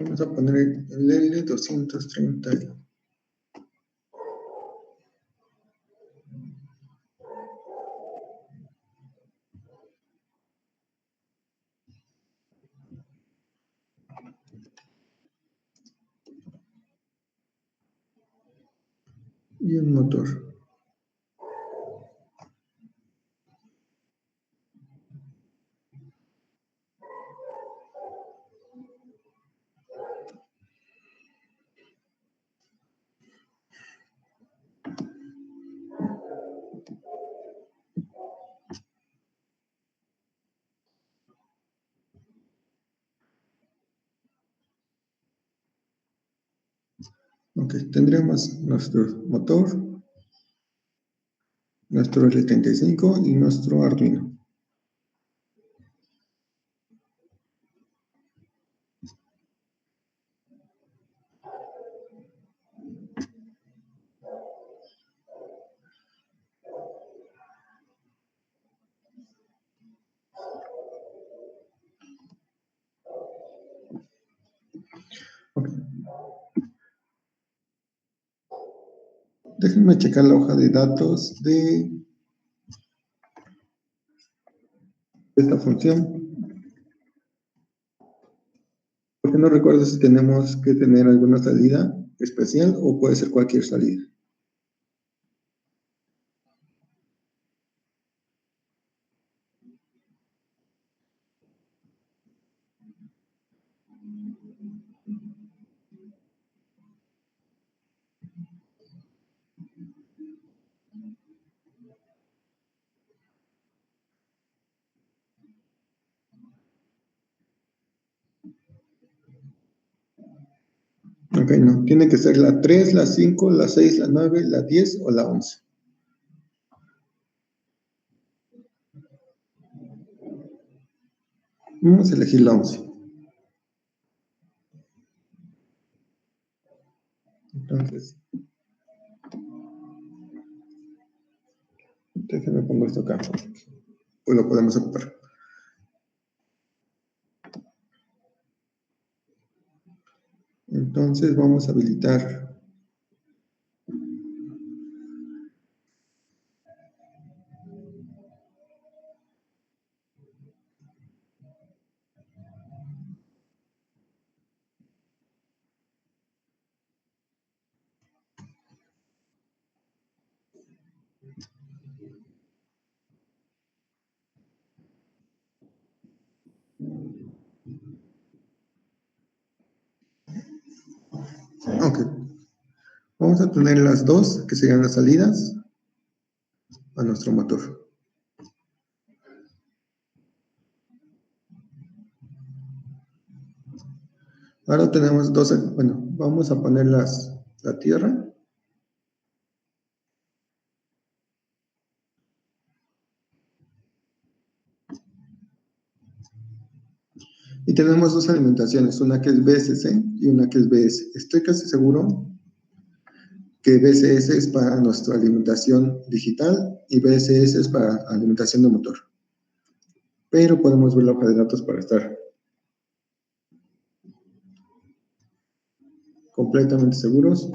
[SPEAKER 1] Vamos a poner el L230. Y un motor. Ok, tendremos nuestro motor, nuestro L35 y nuestro Arduino. Okay. Déjenme checar la hoja de datos de esta función, porque no recuerdo si tenemos que tener alguna salida especial o puede ser cualquier salida. Ok, no, tiene que ser la 3, la 5, la 6, la 9, la 10 o la 11. Vamos a elegir la 11. Entonces, déjenme pongo esto acá, pues lo podemos ocupar. Entonces vamos a habilitar ok. Vamos a tener las dos, que serían las salidas a nuestro motor. Ahora tenemos dos, bueno, vamos a poner la tierra. Y tenemos dos alimentaciones, una que es VSC y una que es BS. Estoy casi seguro que BCS es para nuestra alimentación digital y BSS es para alimentación de motor. Pero podemos ver la hoja de datos para estar completamente seguros.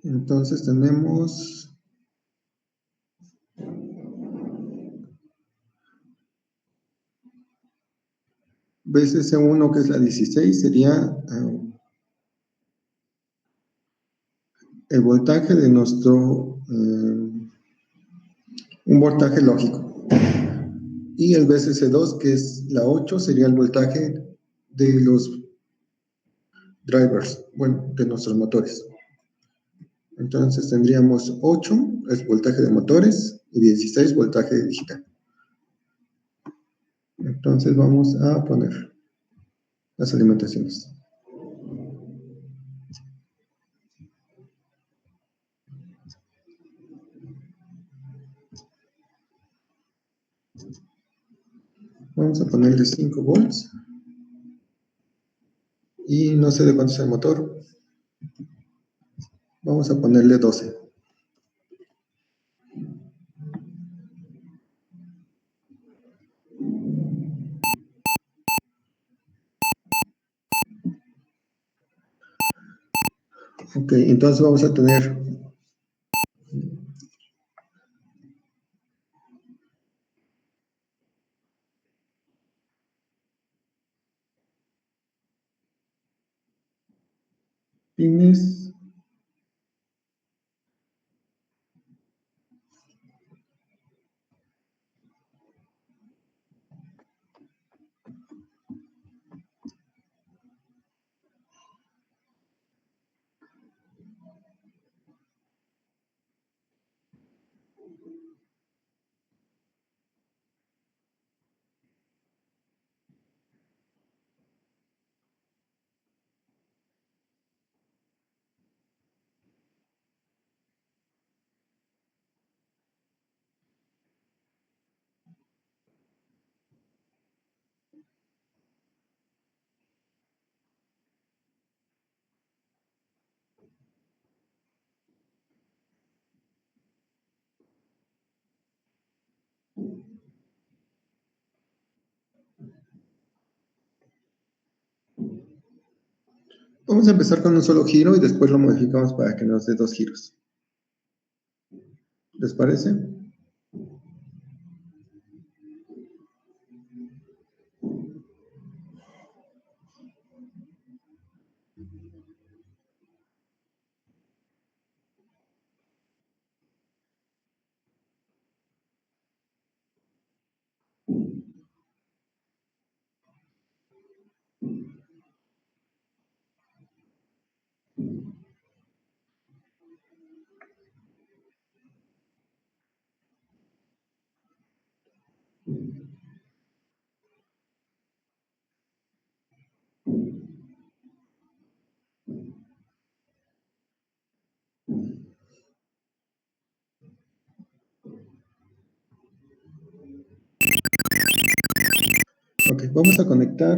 [SPEAKER 1] Entonces tenemos BCC1, que es la 16, sería el voltaje de nuestro, un voltaje lógico. Y el BCC2, que es la 8, sería el voltaje de los drivers, bueno, de nuestros motores. Entonces tendríamos 8 es voltaje de motores y 16 voltaje de digital. Entonces vamos a poner las alimentaciones. Vamos a ponerle 5 volts. Y no sé de cuánto es el motor. Vamos a ponerle 12. Ok, entonces vamos a tener pines Vamos a empezar con un solo giro y después lo modificamos para que nos dé 2 giros. ¿Les parece? Ok, vamos a conectar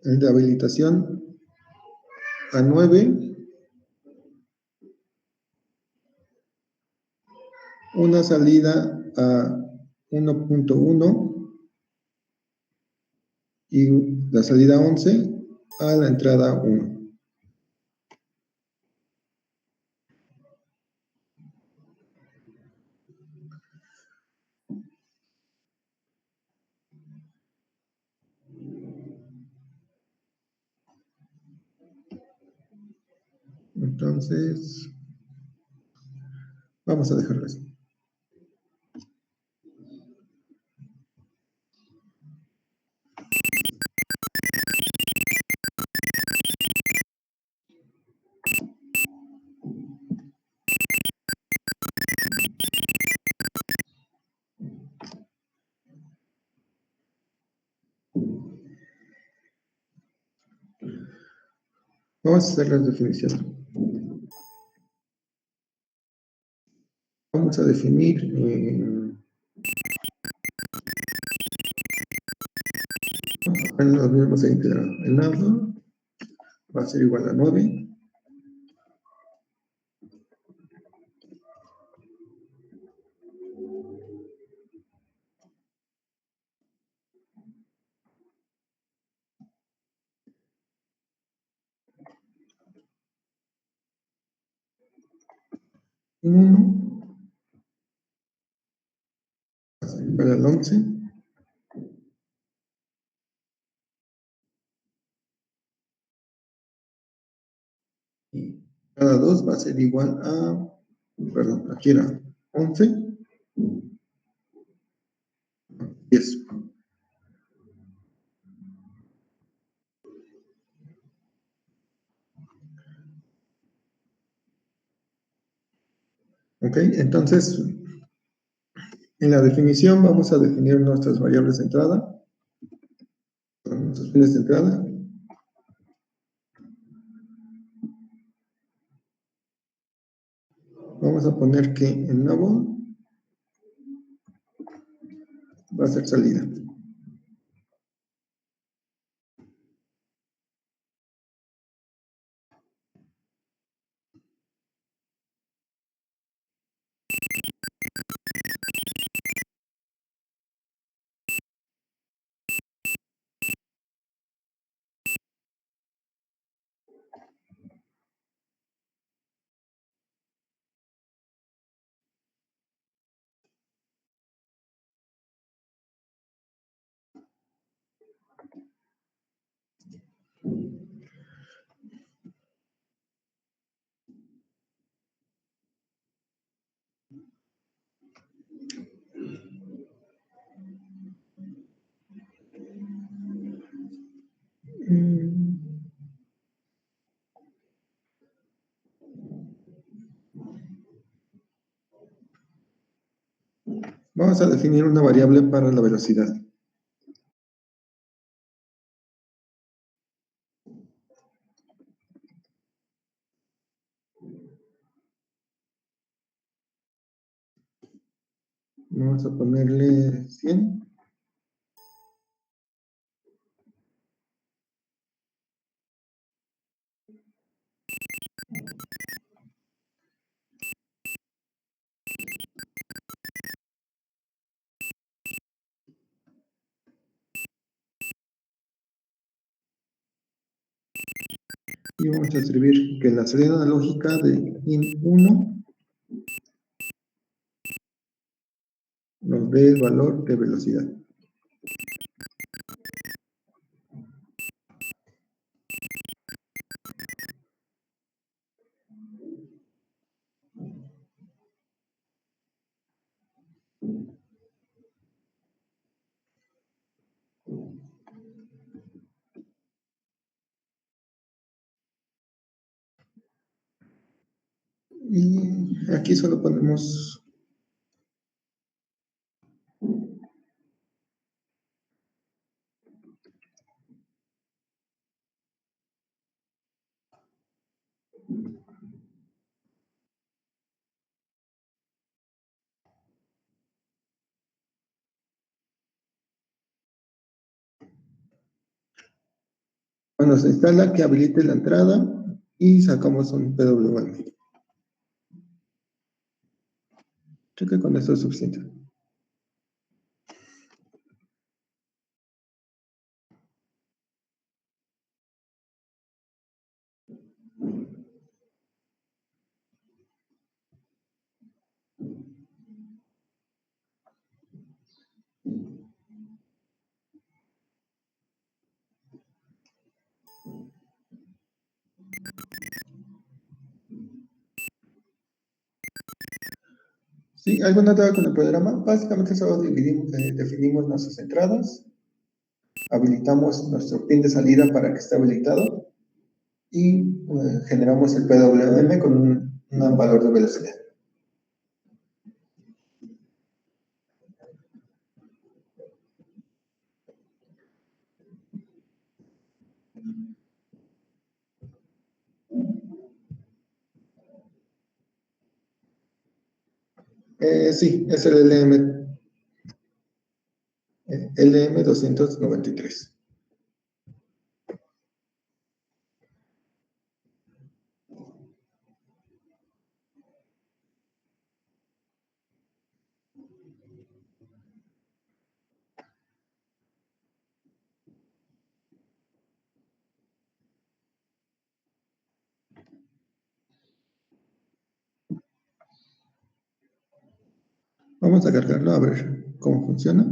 [SPEAKER 1] el de habilitación a 9, una salida a 1.1 y la salida 11 a la entrada 1. Entonces, vamos a dejarlo así. Vamos a hacer las definiciones. Vamos a definir los mismos a integrar. El lado va a ser igual a 9. Y 1 va a ser igual al 11. Y cada 2 va a ser igual a, perdón, aquí era 11, 10. Ok, entonces en la definición vamos a definir nuestras variables de entrada, nuestros fines de entrada. Vamos a poner que enable va a ser salida. Vamos a definir una variable para la velocidad. Vamos a ponerle 100. Y vamos a escribir que la salida analógica de in1 nos dé el valor de velocidad. Y aquí solo ponemos cuando se instala que habilite la entrada y sacamos un PWM. Creo que con esto es suficiente. Sí, ¿alguna duda con el programa? Básicamente solo definimos nuestras entradas, habilitamos nuestro pin de salida para que esté habilitado y generamos el PWM con un valor de velocidad. Sí, es el LM293. Vamos a cargarlo a ver cómo funciona.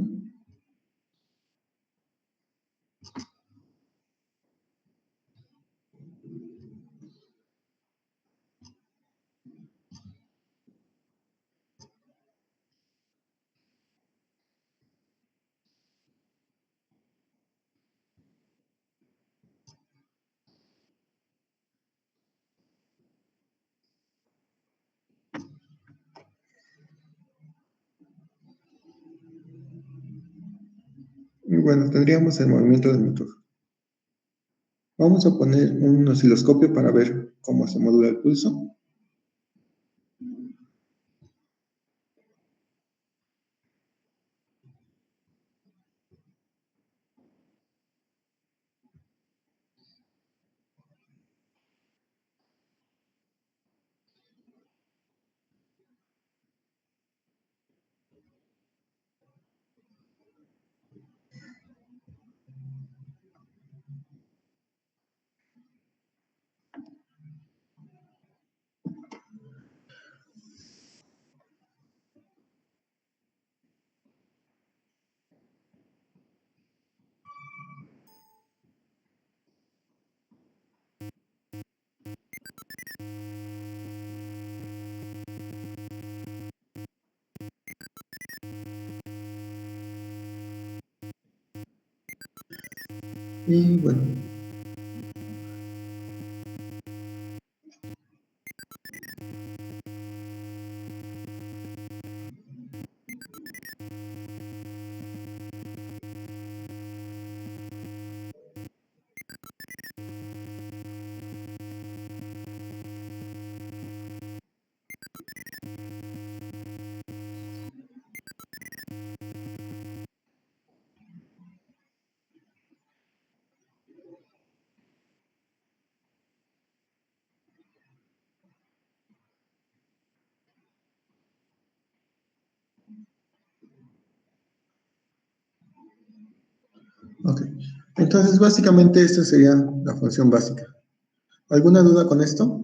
[SPEAKER 1] Y bueno, tendríamos el movimiento del motor. Vamos a poner un osciloscopio para ver cómo se modula el pulso. Y bueno, ok. Entonces, básicamente, esta sería la función básica. ¿Alguna duda con esto?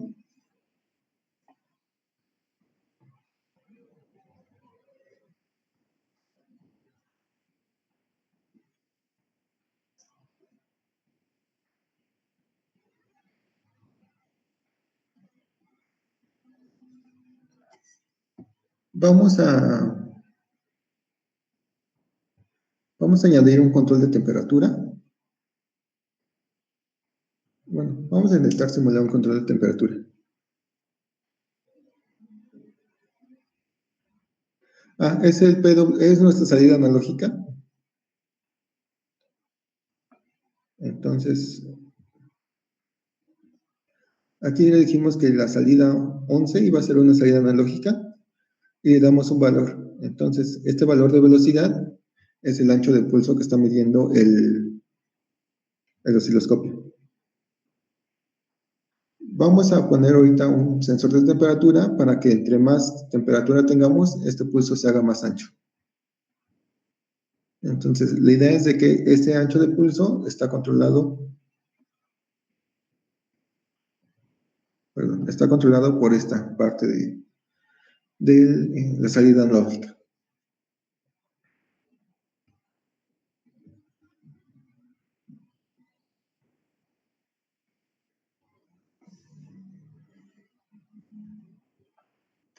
[SPEAKER 1] Vamos a, vamos a añadir un control de temperatura. Bueno, vamos a intentar simular un control de temperatura. Es el es nuestra salida analógica. Entonces, aquí le dijimos que la salida 11 iba a ser una salida analógica y le damos un valor. Entonces, este valor de velocidad es el ancho de pulso que está midiendo el osciloscopio. Vamos a poner ahorita un sensor de temperatura para que entre más temperatura tengamos, este pulso se haga más ancho. Entonces, la idea es de que este ancho de pulso está controlado, perdón, está controlado por esta parte de la salida analógica.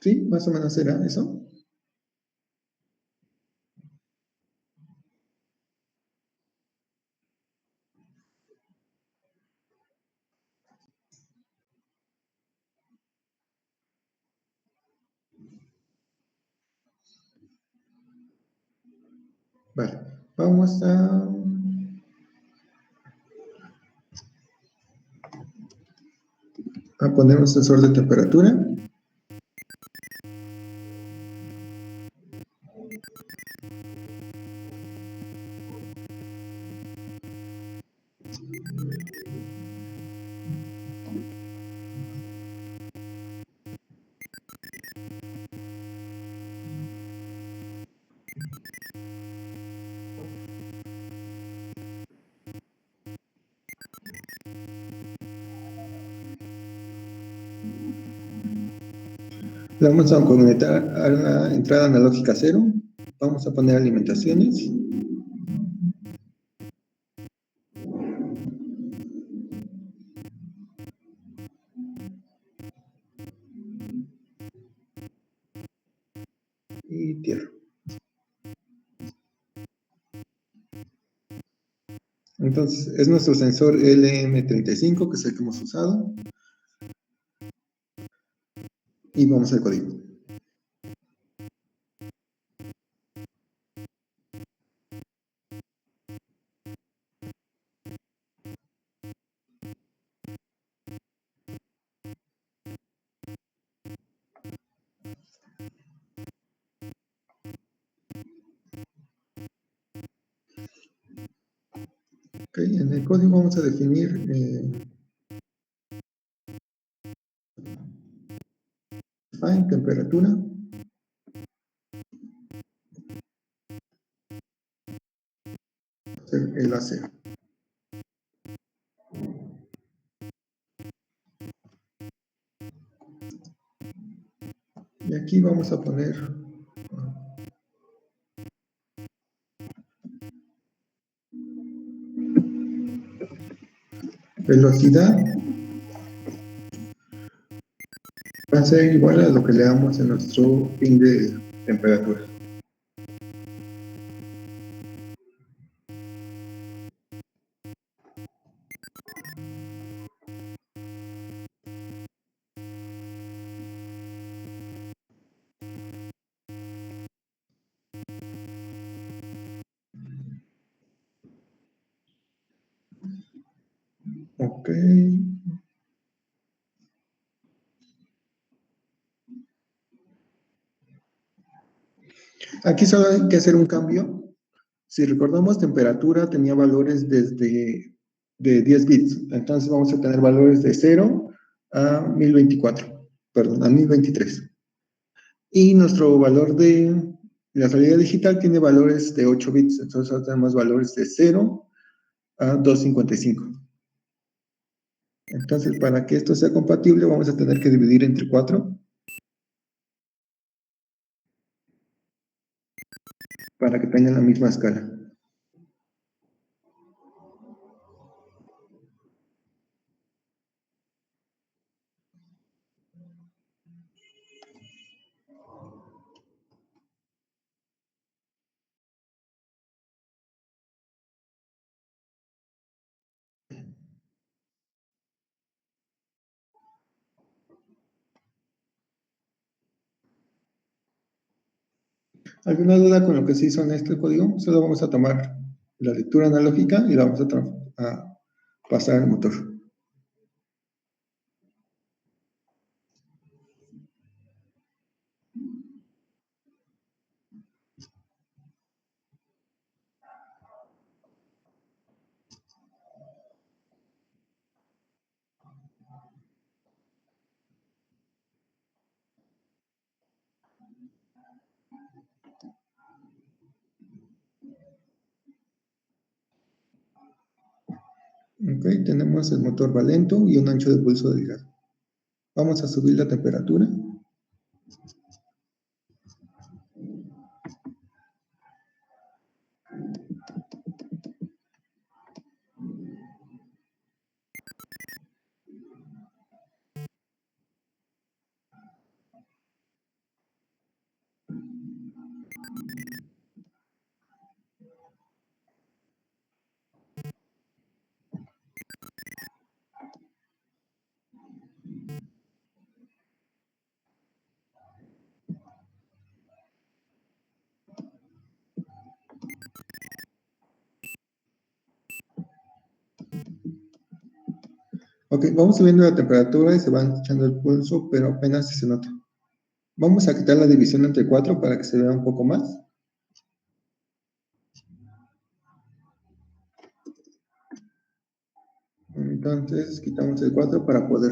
[SPEAKER 1] ¿Sí? Más o menos será eso. Vale, vamos a poner un sensor de temperatura. Le vamos a conectar a la entrada analógica 0. Vamos a poner alimentaciones. Y tierra. Entonces, es nuestro sensor LM35, que es el que hemos usado. Y vamos al código. Ok, en el código vamos a definir define temperatura. El acero. Y aquí vamos a poner velocidad. Va a ser igual a lo que le damos en nuestro pin de temperatura. Ok. Aquí solo hay que hacer un cambio. Si recordamos, temperatura tenía valores desde de 10 bits. Entonces vamos a tener valores de 0 a 1024. Perdón, a 1023. Y nuestro valor de la salida digital tiene valores de 8 bits. Entonces ahora tenemos valores de 0 a 255. Entonces, para que esto sea compatible, vamos a tener que dividir entre 4 para que tengan la misma escala. ¿Alguna duda con lo que se hizo en este código? Solo vamos a tomar la lectura analógica y la vamos a pasar al motor. Ok, tenemos el motor va lento y un ancho de pulso delgado. Vamos a subir la temperatura. Ok, vamos subiendo la temperatura y se va echando el pulso, pero apenas se nota. Vamos a quitar la división entre 4 para que se vea un poco más. Entonces quitamos el 4 para poder...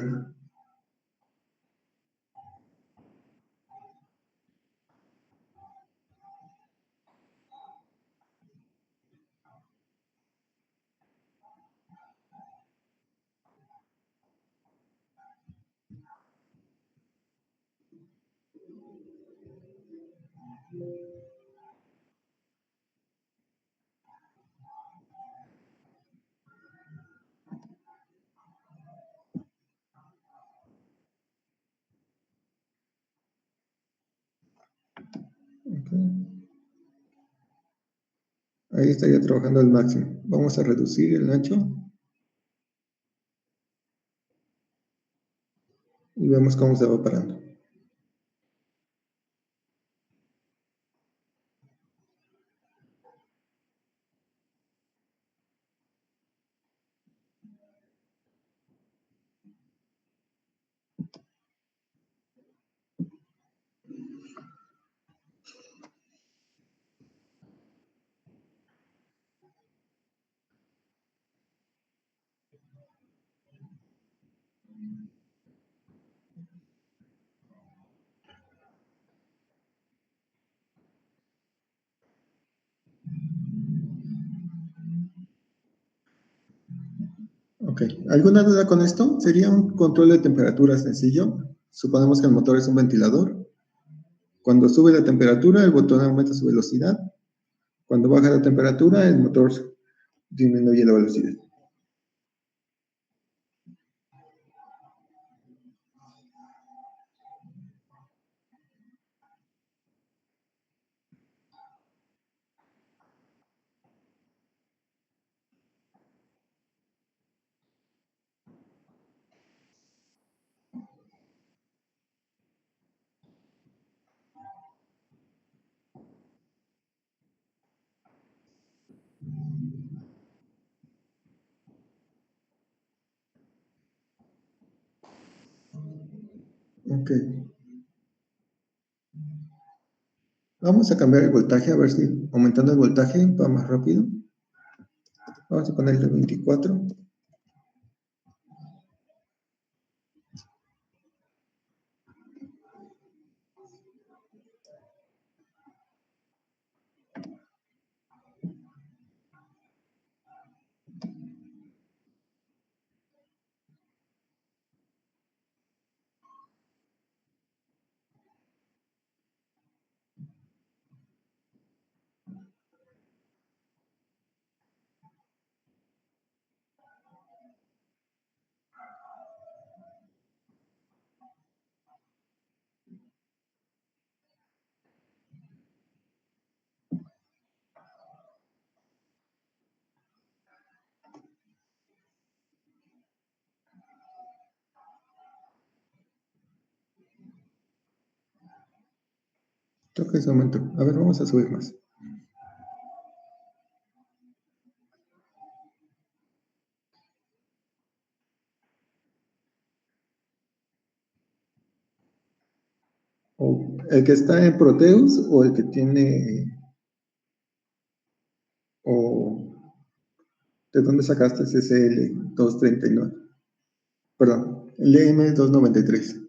[SPEAKER 1] Okay. Ahí estaría trabajando al máximo. Vamos a reducir el ancho. Y vemos cómo se va parando. Ok. ¿Alguna duda con esto? Sería un control de temperatura sencillo. Suponemos que el motor es un ventilador. Cuando sube la temperatura, el botón aumenta su velocidad. Cuando baja la temperatura, el motor disminuye la velocidad. Ok. Vamos a cambiar el voltaje, a ver si aumentando el voltaje va más rápido. Vamos a ponerle 24. Creo que se aumentó. A ver, vamos a subir más. O el que está en Proteus o el que tiene... O ¿de dónde sacaste ese CL239? Perdón, el M293.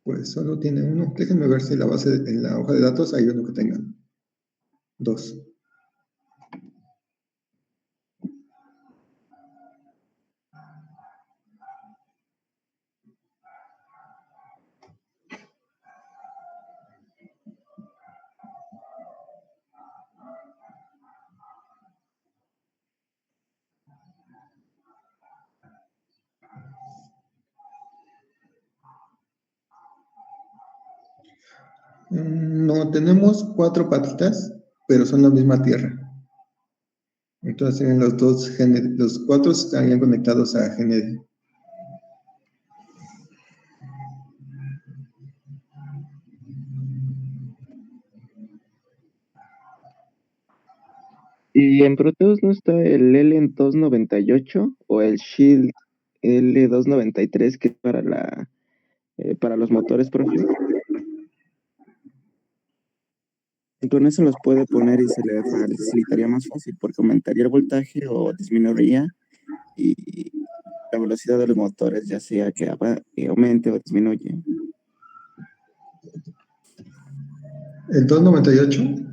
[SPEAKER 1] Pues solo tiene uno. Déjenme ver si en la hoja de datos hay uno que tenga dos. No, tenemos cuatro patitas, pero son la misma tierra. Entonces tienen los dos genes, los cuatro estarían conectados a GND.
[SPEAKER 2] ¿Y en Proteus no está el L298 o el Shield L293 que es para los motores, profe? Y con eso los puede poner y se le facilitaría más fácil porque aumentaría el voltaje o disminuiría y la velocidad de los motores, ya sea que aumente o disminuye.
[SPEAKER 1] El 298.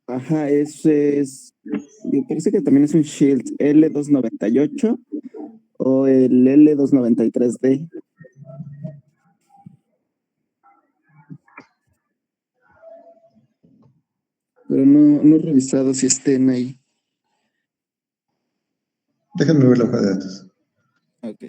[SPEAKER 2] Ajá, ese es. Me parece que también es un Shield L298 o el L293D, pero no he revisado si estén ahí.
[SPEAKER 1] Déjenme ver la hoja de datos.
[SPEAKER 2] Ok.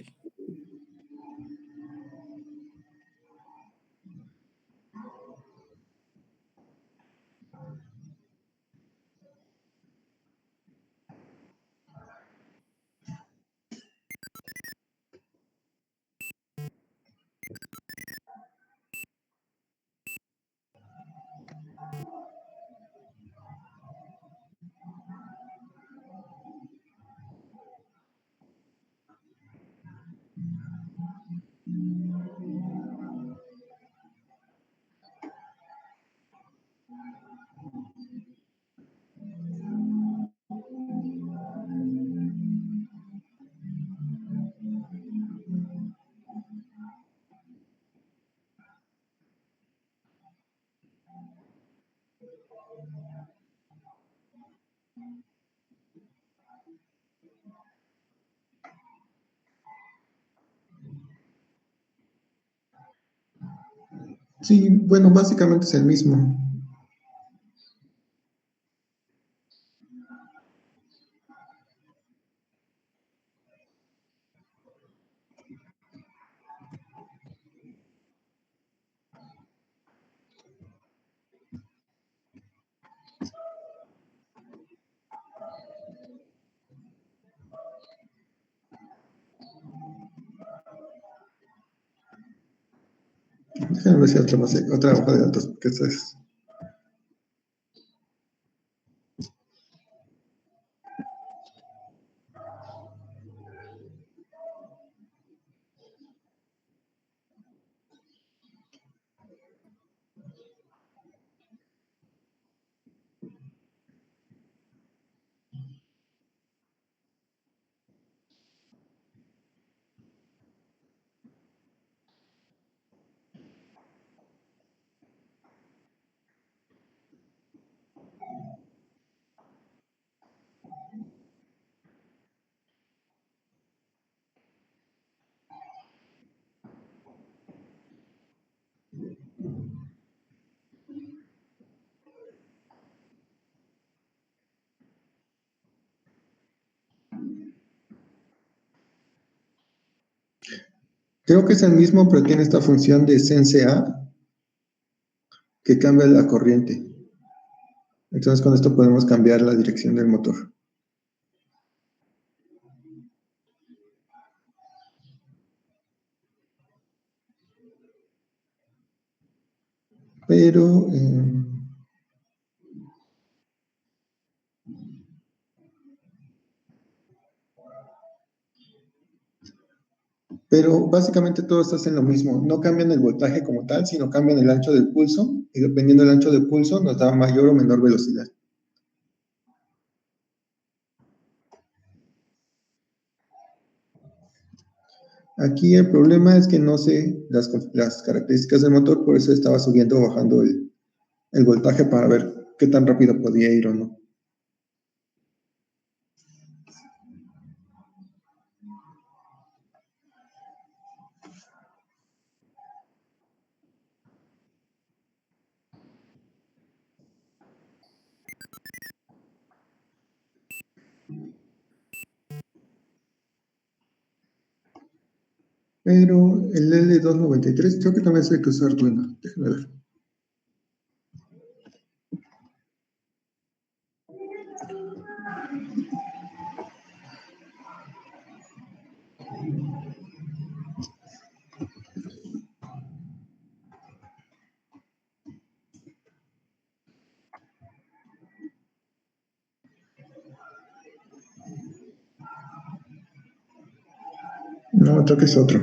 [SPEAKER 1] Sí, bueno, básicamente es el mismo. Déjenme ver si hay otra hoja de datos, porque esta es. Creo que es el mismo, pero tiene esta función de sense A que cambia la corriente. Entonces con esto podemos cambiar la dirección del motor. Pero, pero básicamente todos hacen lo mismo. No cambian el voltaje como tal, sino cambian el ancho del pulso y dependiendo del ancho del pulso nos da mayor o menor velocidad. Aquí el problema es que no sé las características del motor, por eso estaba subiendo o bajando el voltaje para ver qué tan rápido podía ir o no. Pero el L293 creo que también se hay que usar Arduino. Déjenme ver. No, creo que es otro.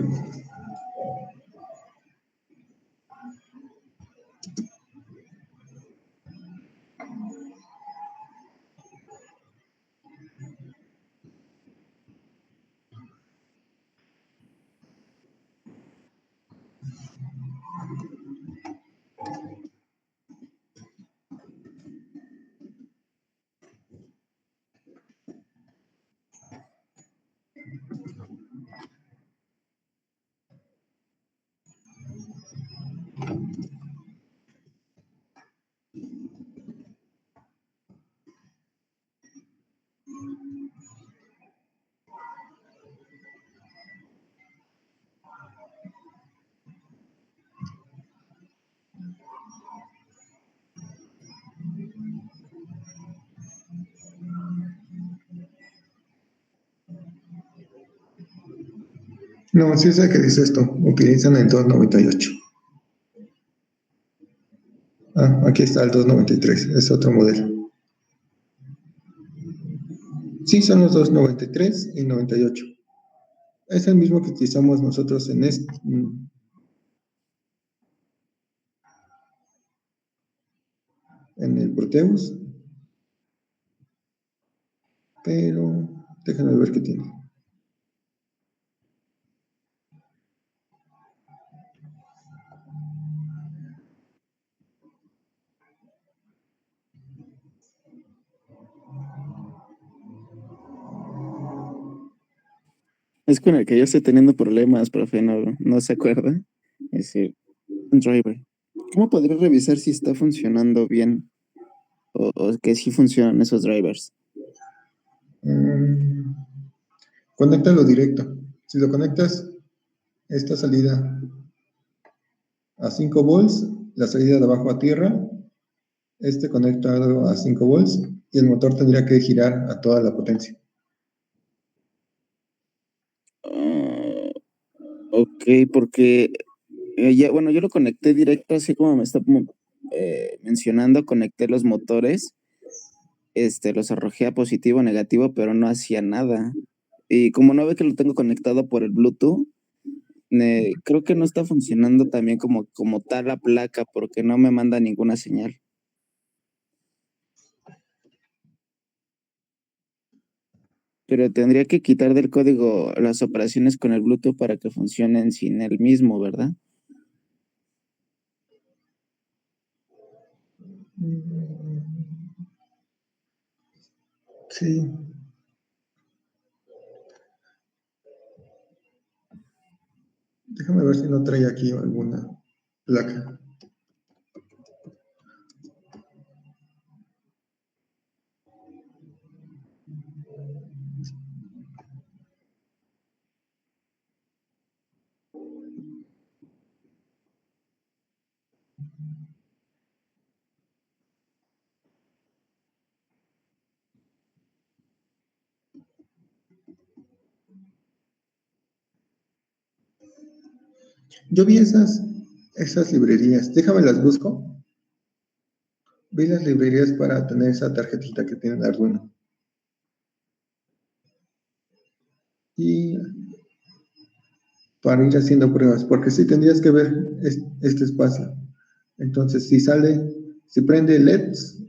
[SPEAKER 1] No, sí sé que dice esto. Utilizan el 298. Ah, aquí está el 293. Es otro modelo. Sí, son los 293 y 98. Es el mismo que utilizamos nosotros en el Proteus, pero déjenme ver qué tiene.
[SPEAKER 2] Es con el que yo estoy teniendo problemas, profe, no se acuerda. Ese driver. ¿Cómo podría revisar si está funcionando bien o que sí funcionan esos drivers?
[SPEAKER 1] Mm, Conéctalo directo. Si lo conectas, esta salida a 5 volts, la salida de abajo a tierra, este conectado a 5 volts y el motor tendría que girar a toda la potencia.
[SPEAKER 2] Ah, ok, porque bueno, yo lo conecté directo, así como me está mencionando, conecté los motores, los arrojé a positivo o negativo, pero no hacía nada. Y como no ve que lo tengo conectado por el Bluetooth, creo que no está funcionando también como tal la placa, porque no me manda ninguna señal. Pero tendría que quitar del código las operaciones con el Bluetooth para que funcionen sin el mismo, ¿verdad?
[SPEAKER 1] Sí. Déjame ver si no trae aquí alguna placa. Yo vi esas librerías. Déjame las busco. Vi las librerías para tener esa tarjetita que tiene Arduino. Y para ir haciendo pruebas, porque sí tendrías que ver este espacio. Entonces, si prende LEDs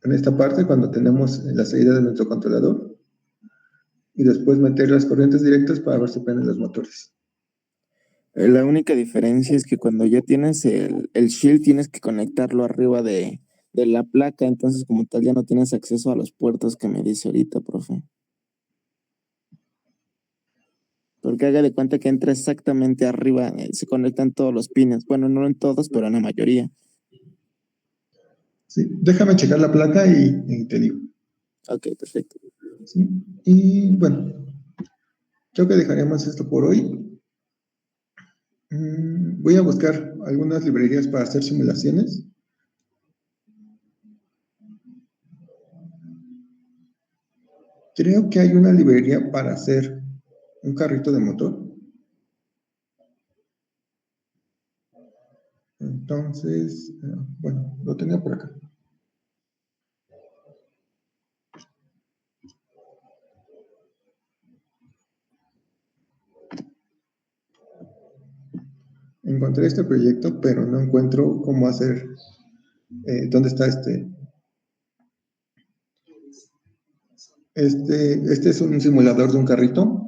[SPEAKER 1] en esta parte, cuando tenemos la salida de nuestro controlador, y después meter las corrientes directas para ver si prenden los motores.
[SPEAKER 2] La única diferencia es que cuando ya tienes el shield tienes que conectarlo arriba de la placa, entonces como tal ya no tienes acceso a los puertos que me dice ahorita, profe. Porque haga de cuenta que entra exactamente arriba, se conectan todos los pines. Bueno, no en todos, pero en la mayoría.
[SPEAKER 1] Sí, déjame checar la placa y te digo.
[SPEAKER 2] Ok, perfecto.
[SPEAKER 1] ¿Sí? Y bueno, creo que dejaremos esto por hoy. Voy a buscar algunas librerías para hacer simulaciones. Creo que hay una librería para hacer un carrito de motor. Entonces, bueno, lo tenía por acá. Encontré este proyecto, pero no encuentro cómo hacer, dónde está este es un simulador de un carrito.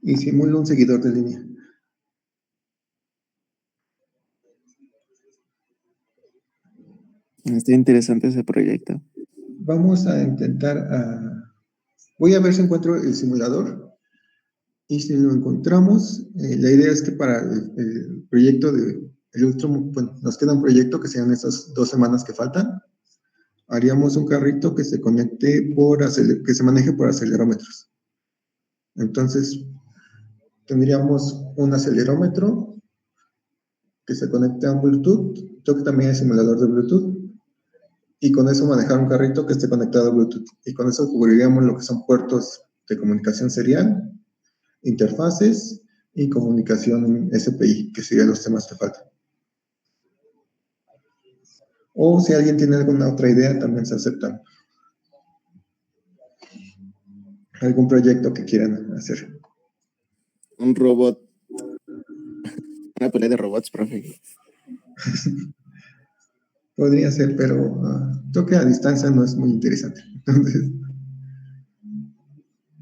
[SPEAKER 1] Y simula un seguidor de línea.
[SPEAKER 2] Está interesante ese proyecto.
[SPEAKER 1] Vamos a intentar, voy a ver si encuentro el simulador. Y si lo encontramos, la idea es que para el proyecto el último, bueno, nos queda un proyecto que sean esas 2 semanas que faltan. Haríamos un carrito que se conecte que se maneje por acelerómetros. Entonces, tendríamos un acelerómetro que se conecte a un Bluetooth, creo que también hay simulador de Bluetooth, y con eso manejar un carrito que esté conectado a Bluetooth. Y con eso cubriríamos lo que son puertos de comunicación serial, interfaces y comunicación SPI, que serían los temas que faltan. O si alguien tiene alguna otra idea, también se aceptan. Algún proyecto que quieran hacer.
[SPEAKER 2] Un robot. Una pelea de robots, profe.
[SPEAKER 1] Podría ser, pero creo que a distancia no es muy interesante. Entonces,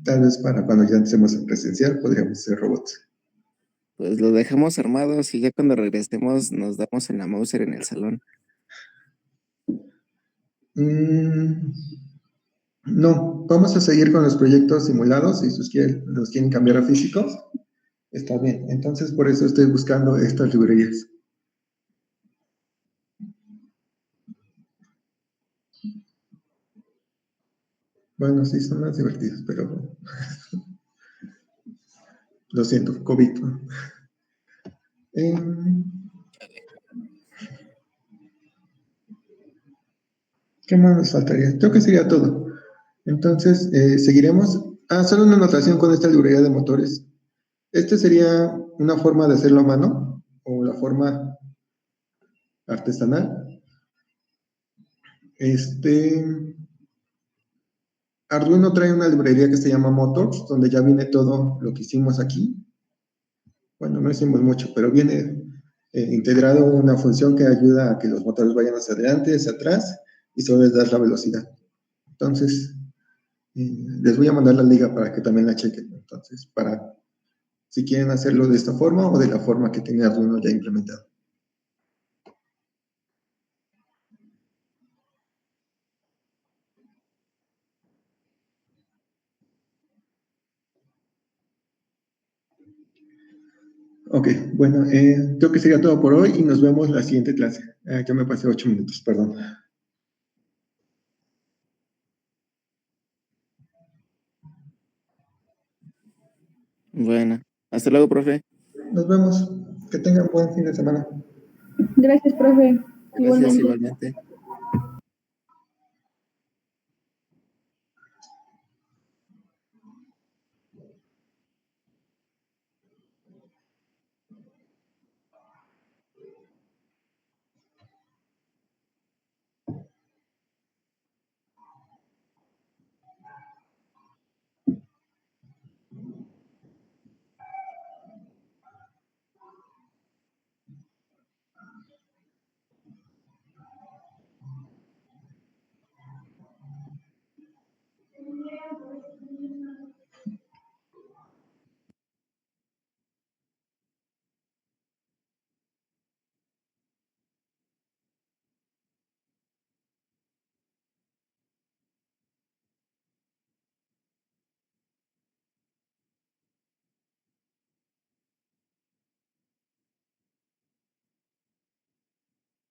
[SPEAKER 1] tal vez para cuando ya estemos en presencial, podríamos hacer robots.
[SPEAKER 2] Pues lo dejamos armados y ya cuando regresemos nos damos en la Mauser en el salón.
[SPEAKER 1] No, vamos a seguir con los proyectos simulados y si los quieren cambiar a físicos, está bien. Entonces, por eso estoy buscando estas librerías. Bueno, sí, son más divertidos, pero lo siento, COVID. ¿Qué más nos faltaría? Creo que sería todo. Entonces, seguiremos. Solo una anotación con esta librería de motores. Este sería una forma de hacerlo a mano o la forma artesanal. Arduino trae una librería que se llama Motors, donde ya viene todo lo que hicimos aquí. Bueno, no hicimos mucho, pero viene integrado una función que ayuda a que los motores vayan hacia adelante, hacia atrás, y solo les das la velocidad. Entonces, les voy a mandar la liga para que también la chequen. Entonces, para si quieren hacerlo de esta forma o de la forma que tiene Arduino ya implementado. Ok, bueno, creo que sería todo por hoy y nos vemos la siguiente clase. Ya me pasé 8 minutos, perdón.
[SPEAKER 2] Bueno, hasta luego, profe.
[SPEAKER 1] Nos vemos. Que tengan buen fin de semana.
[SPEAKER 3] Gracias, profe.
[SPEAKER 2] Gracias
[SPEAKER 3] Igualmente.
[SPEAKER 2] igualmente.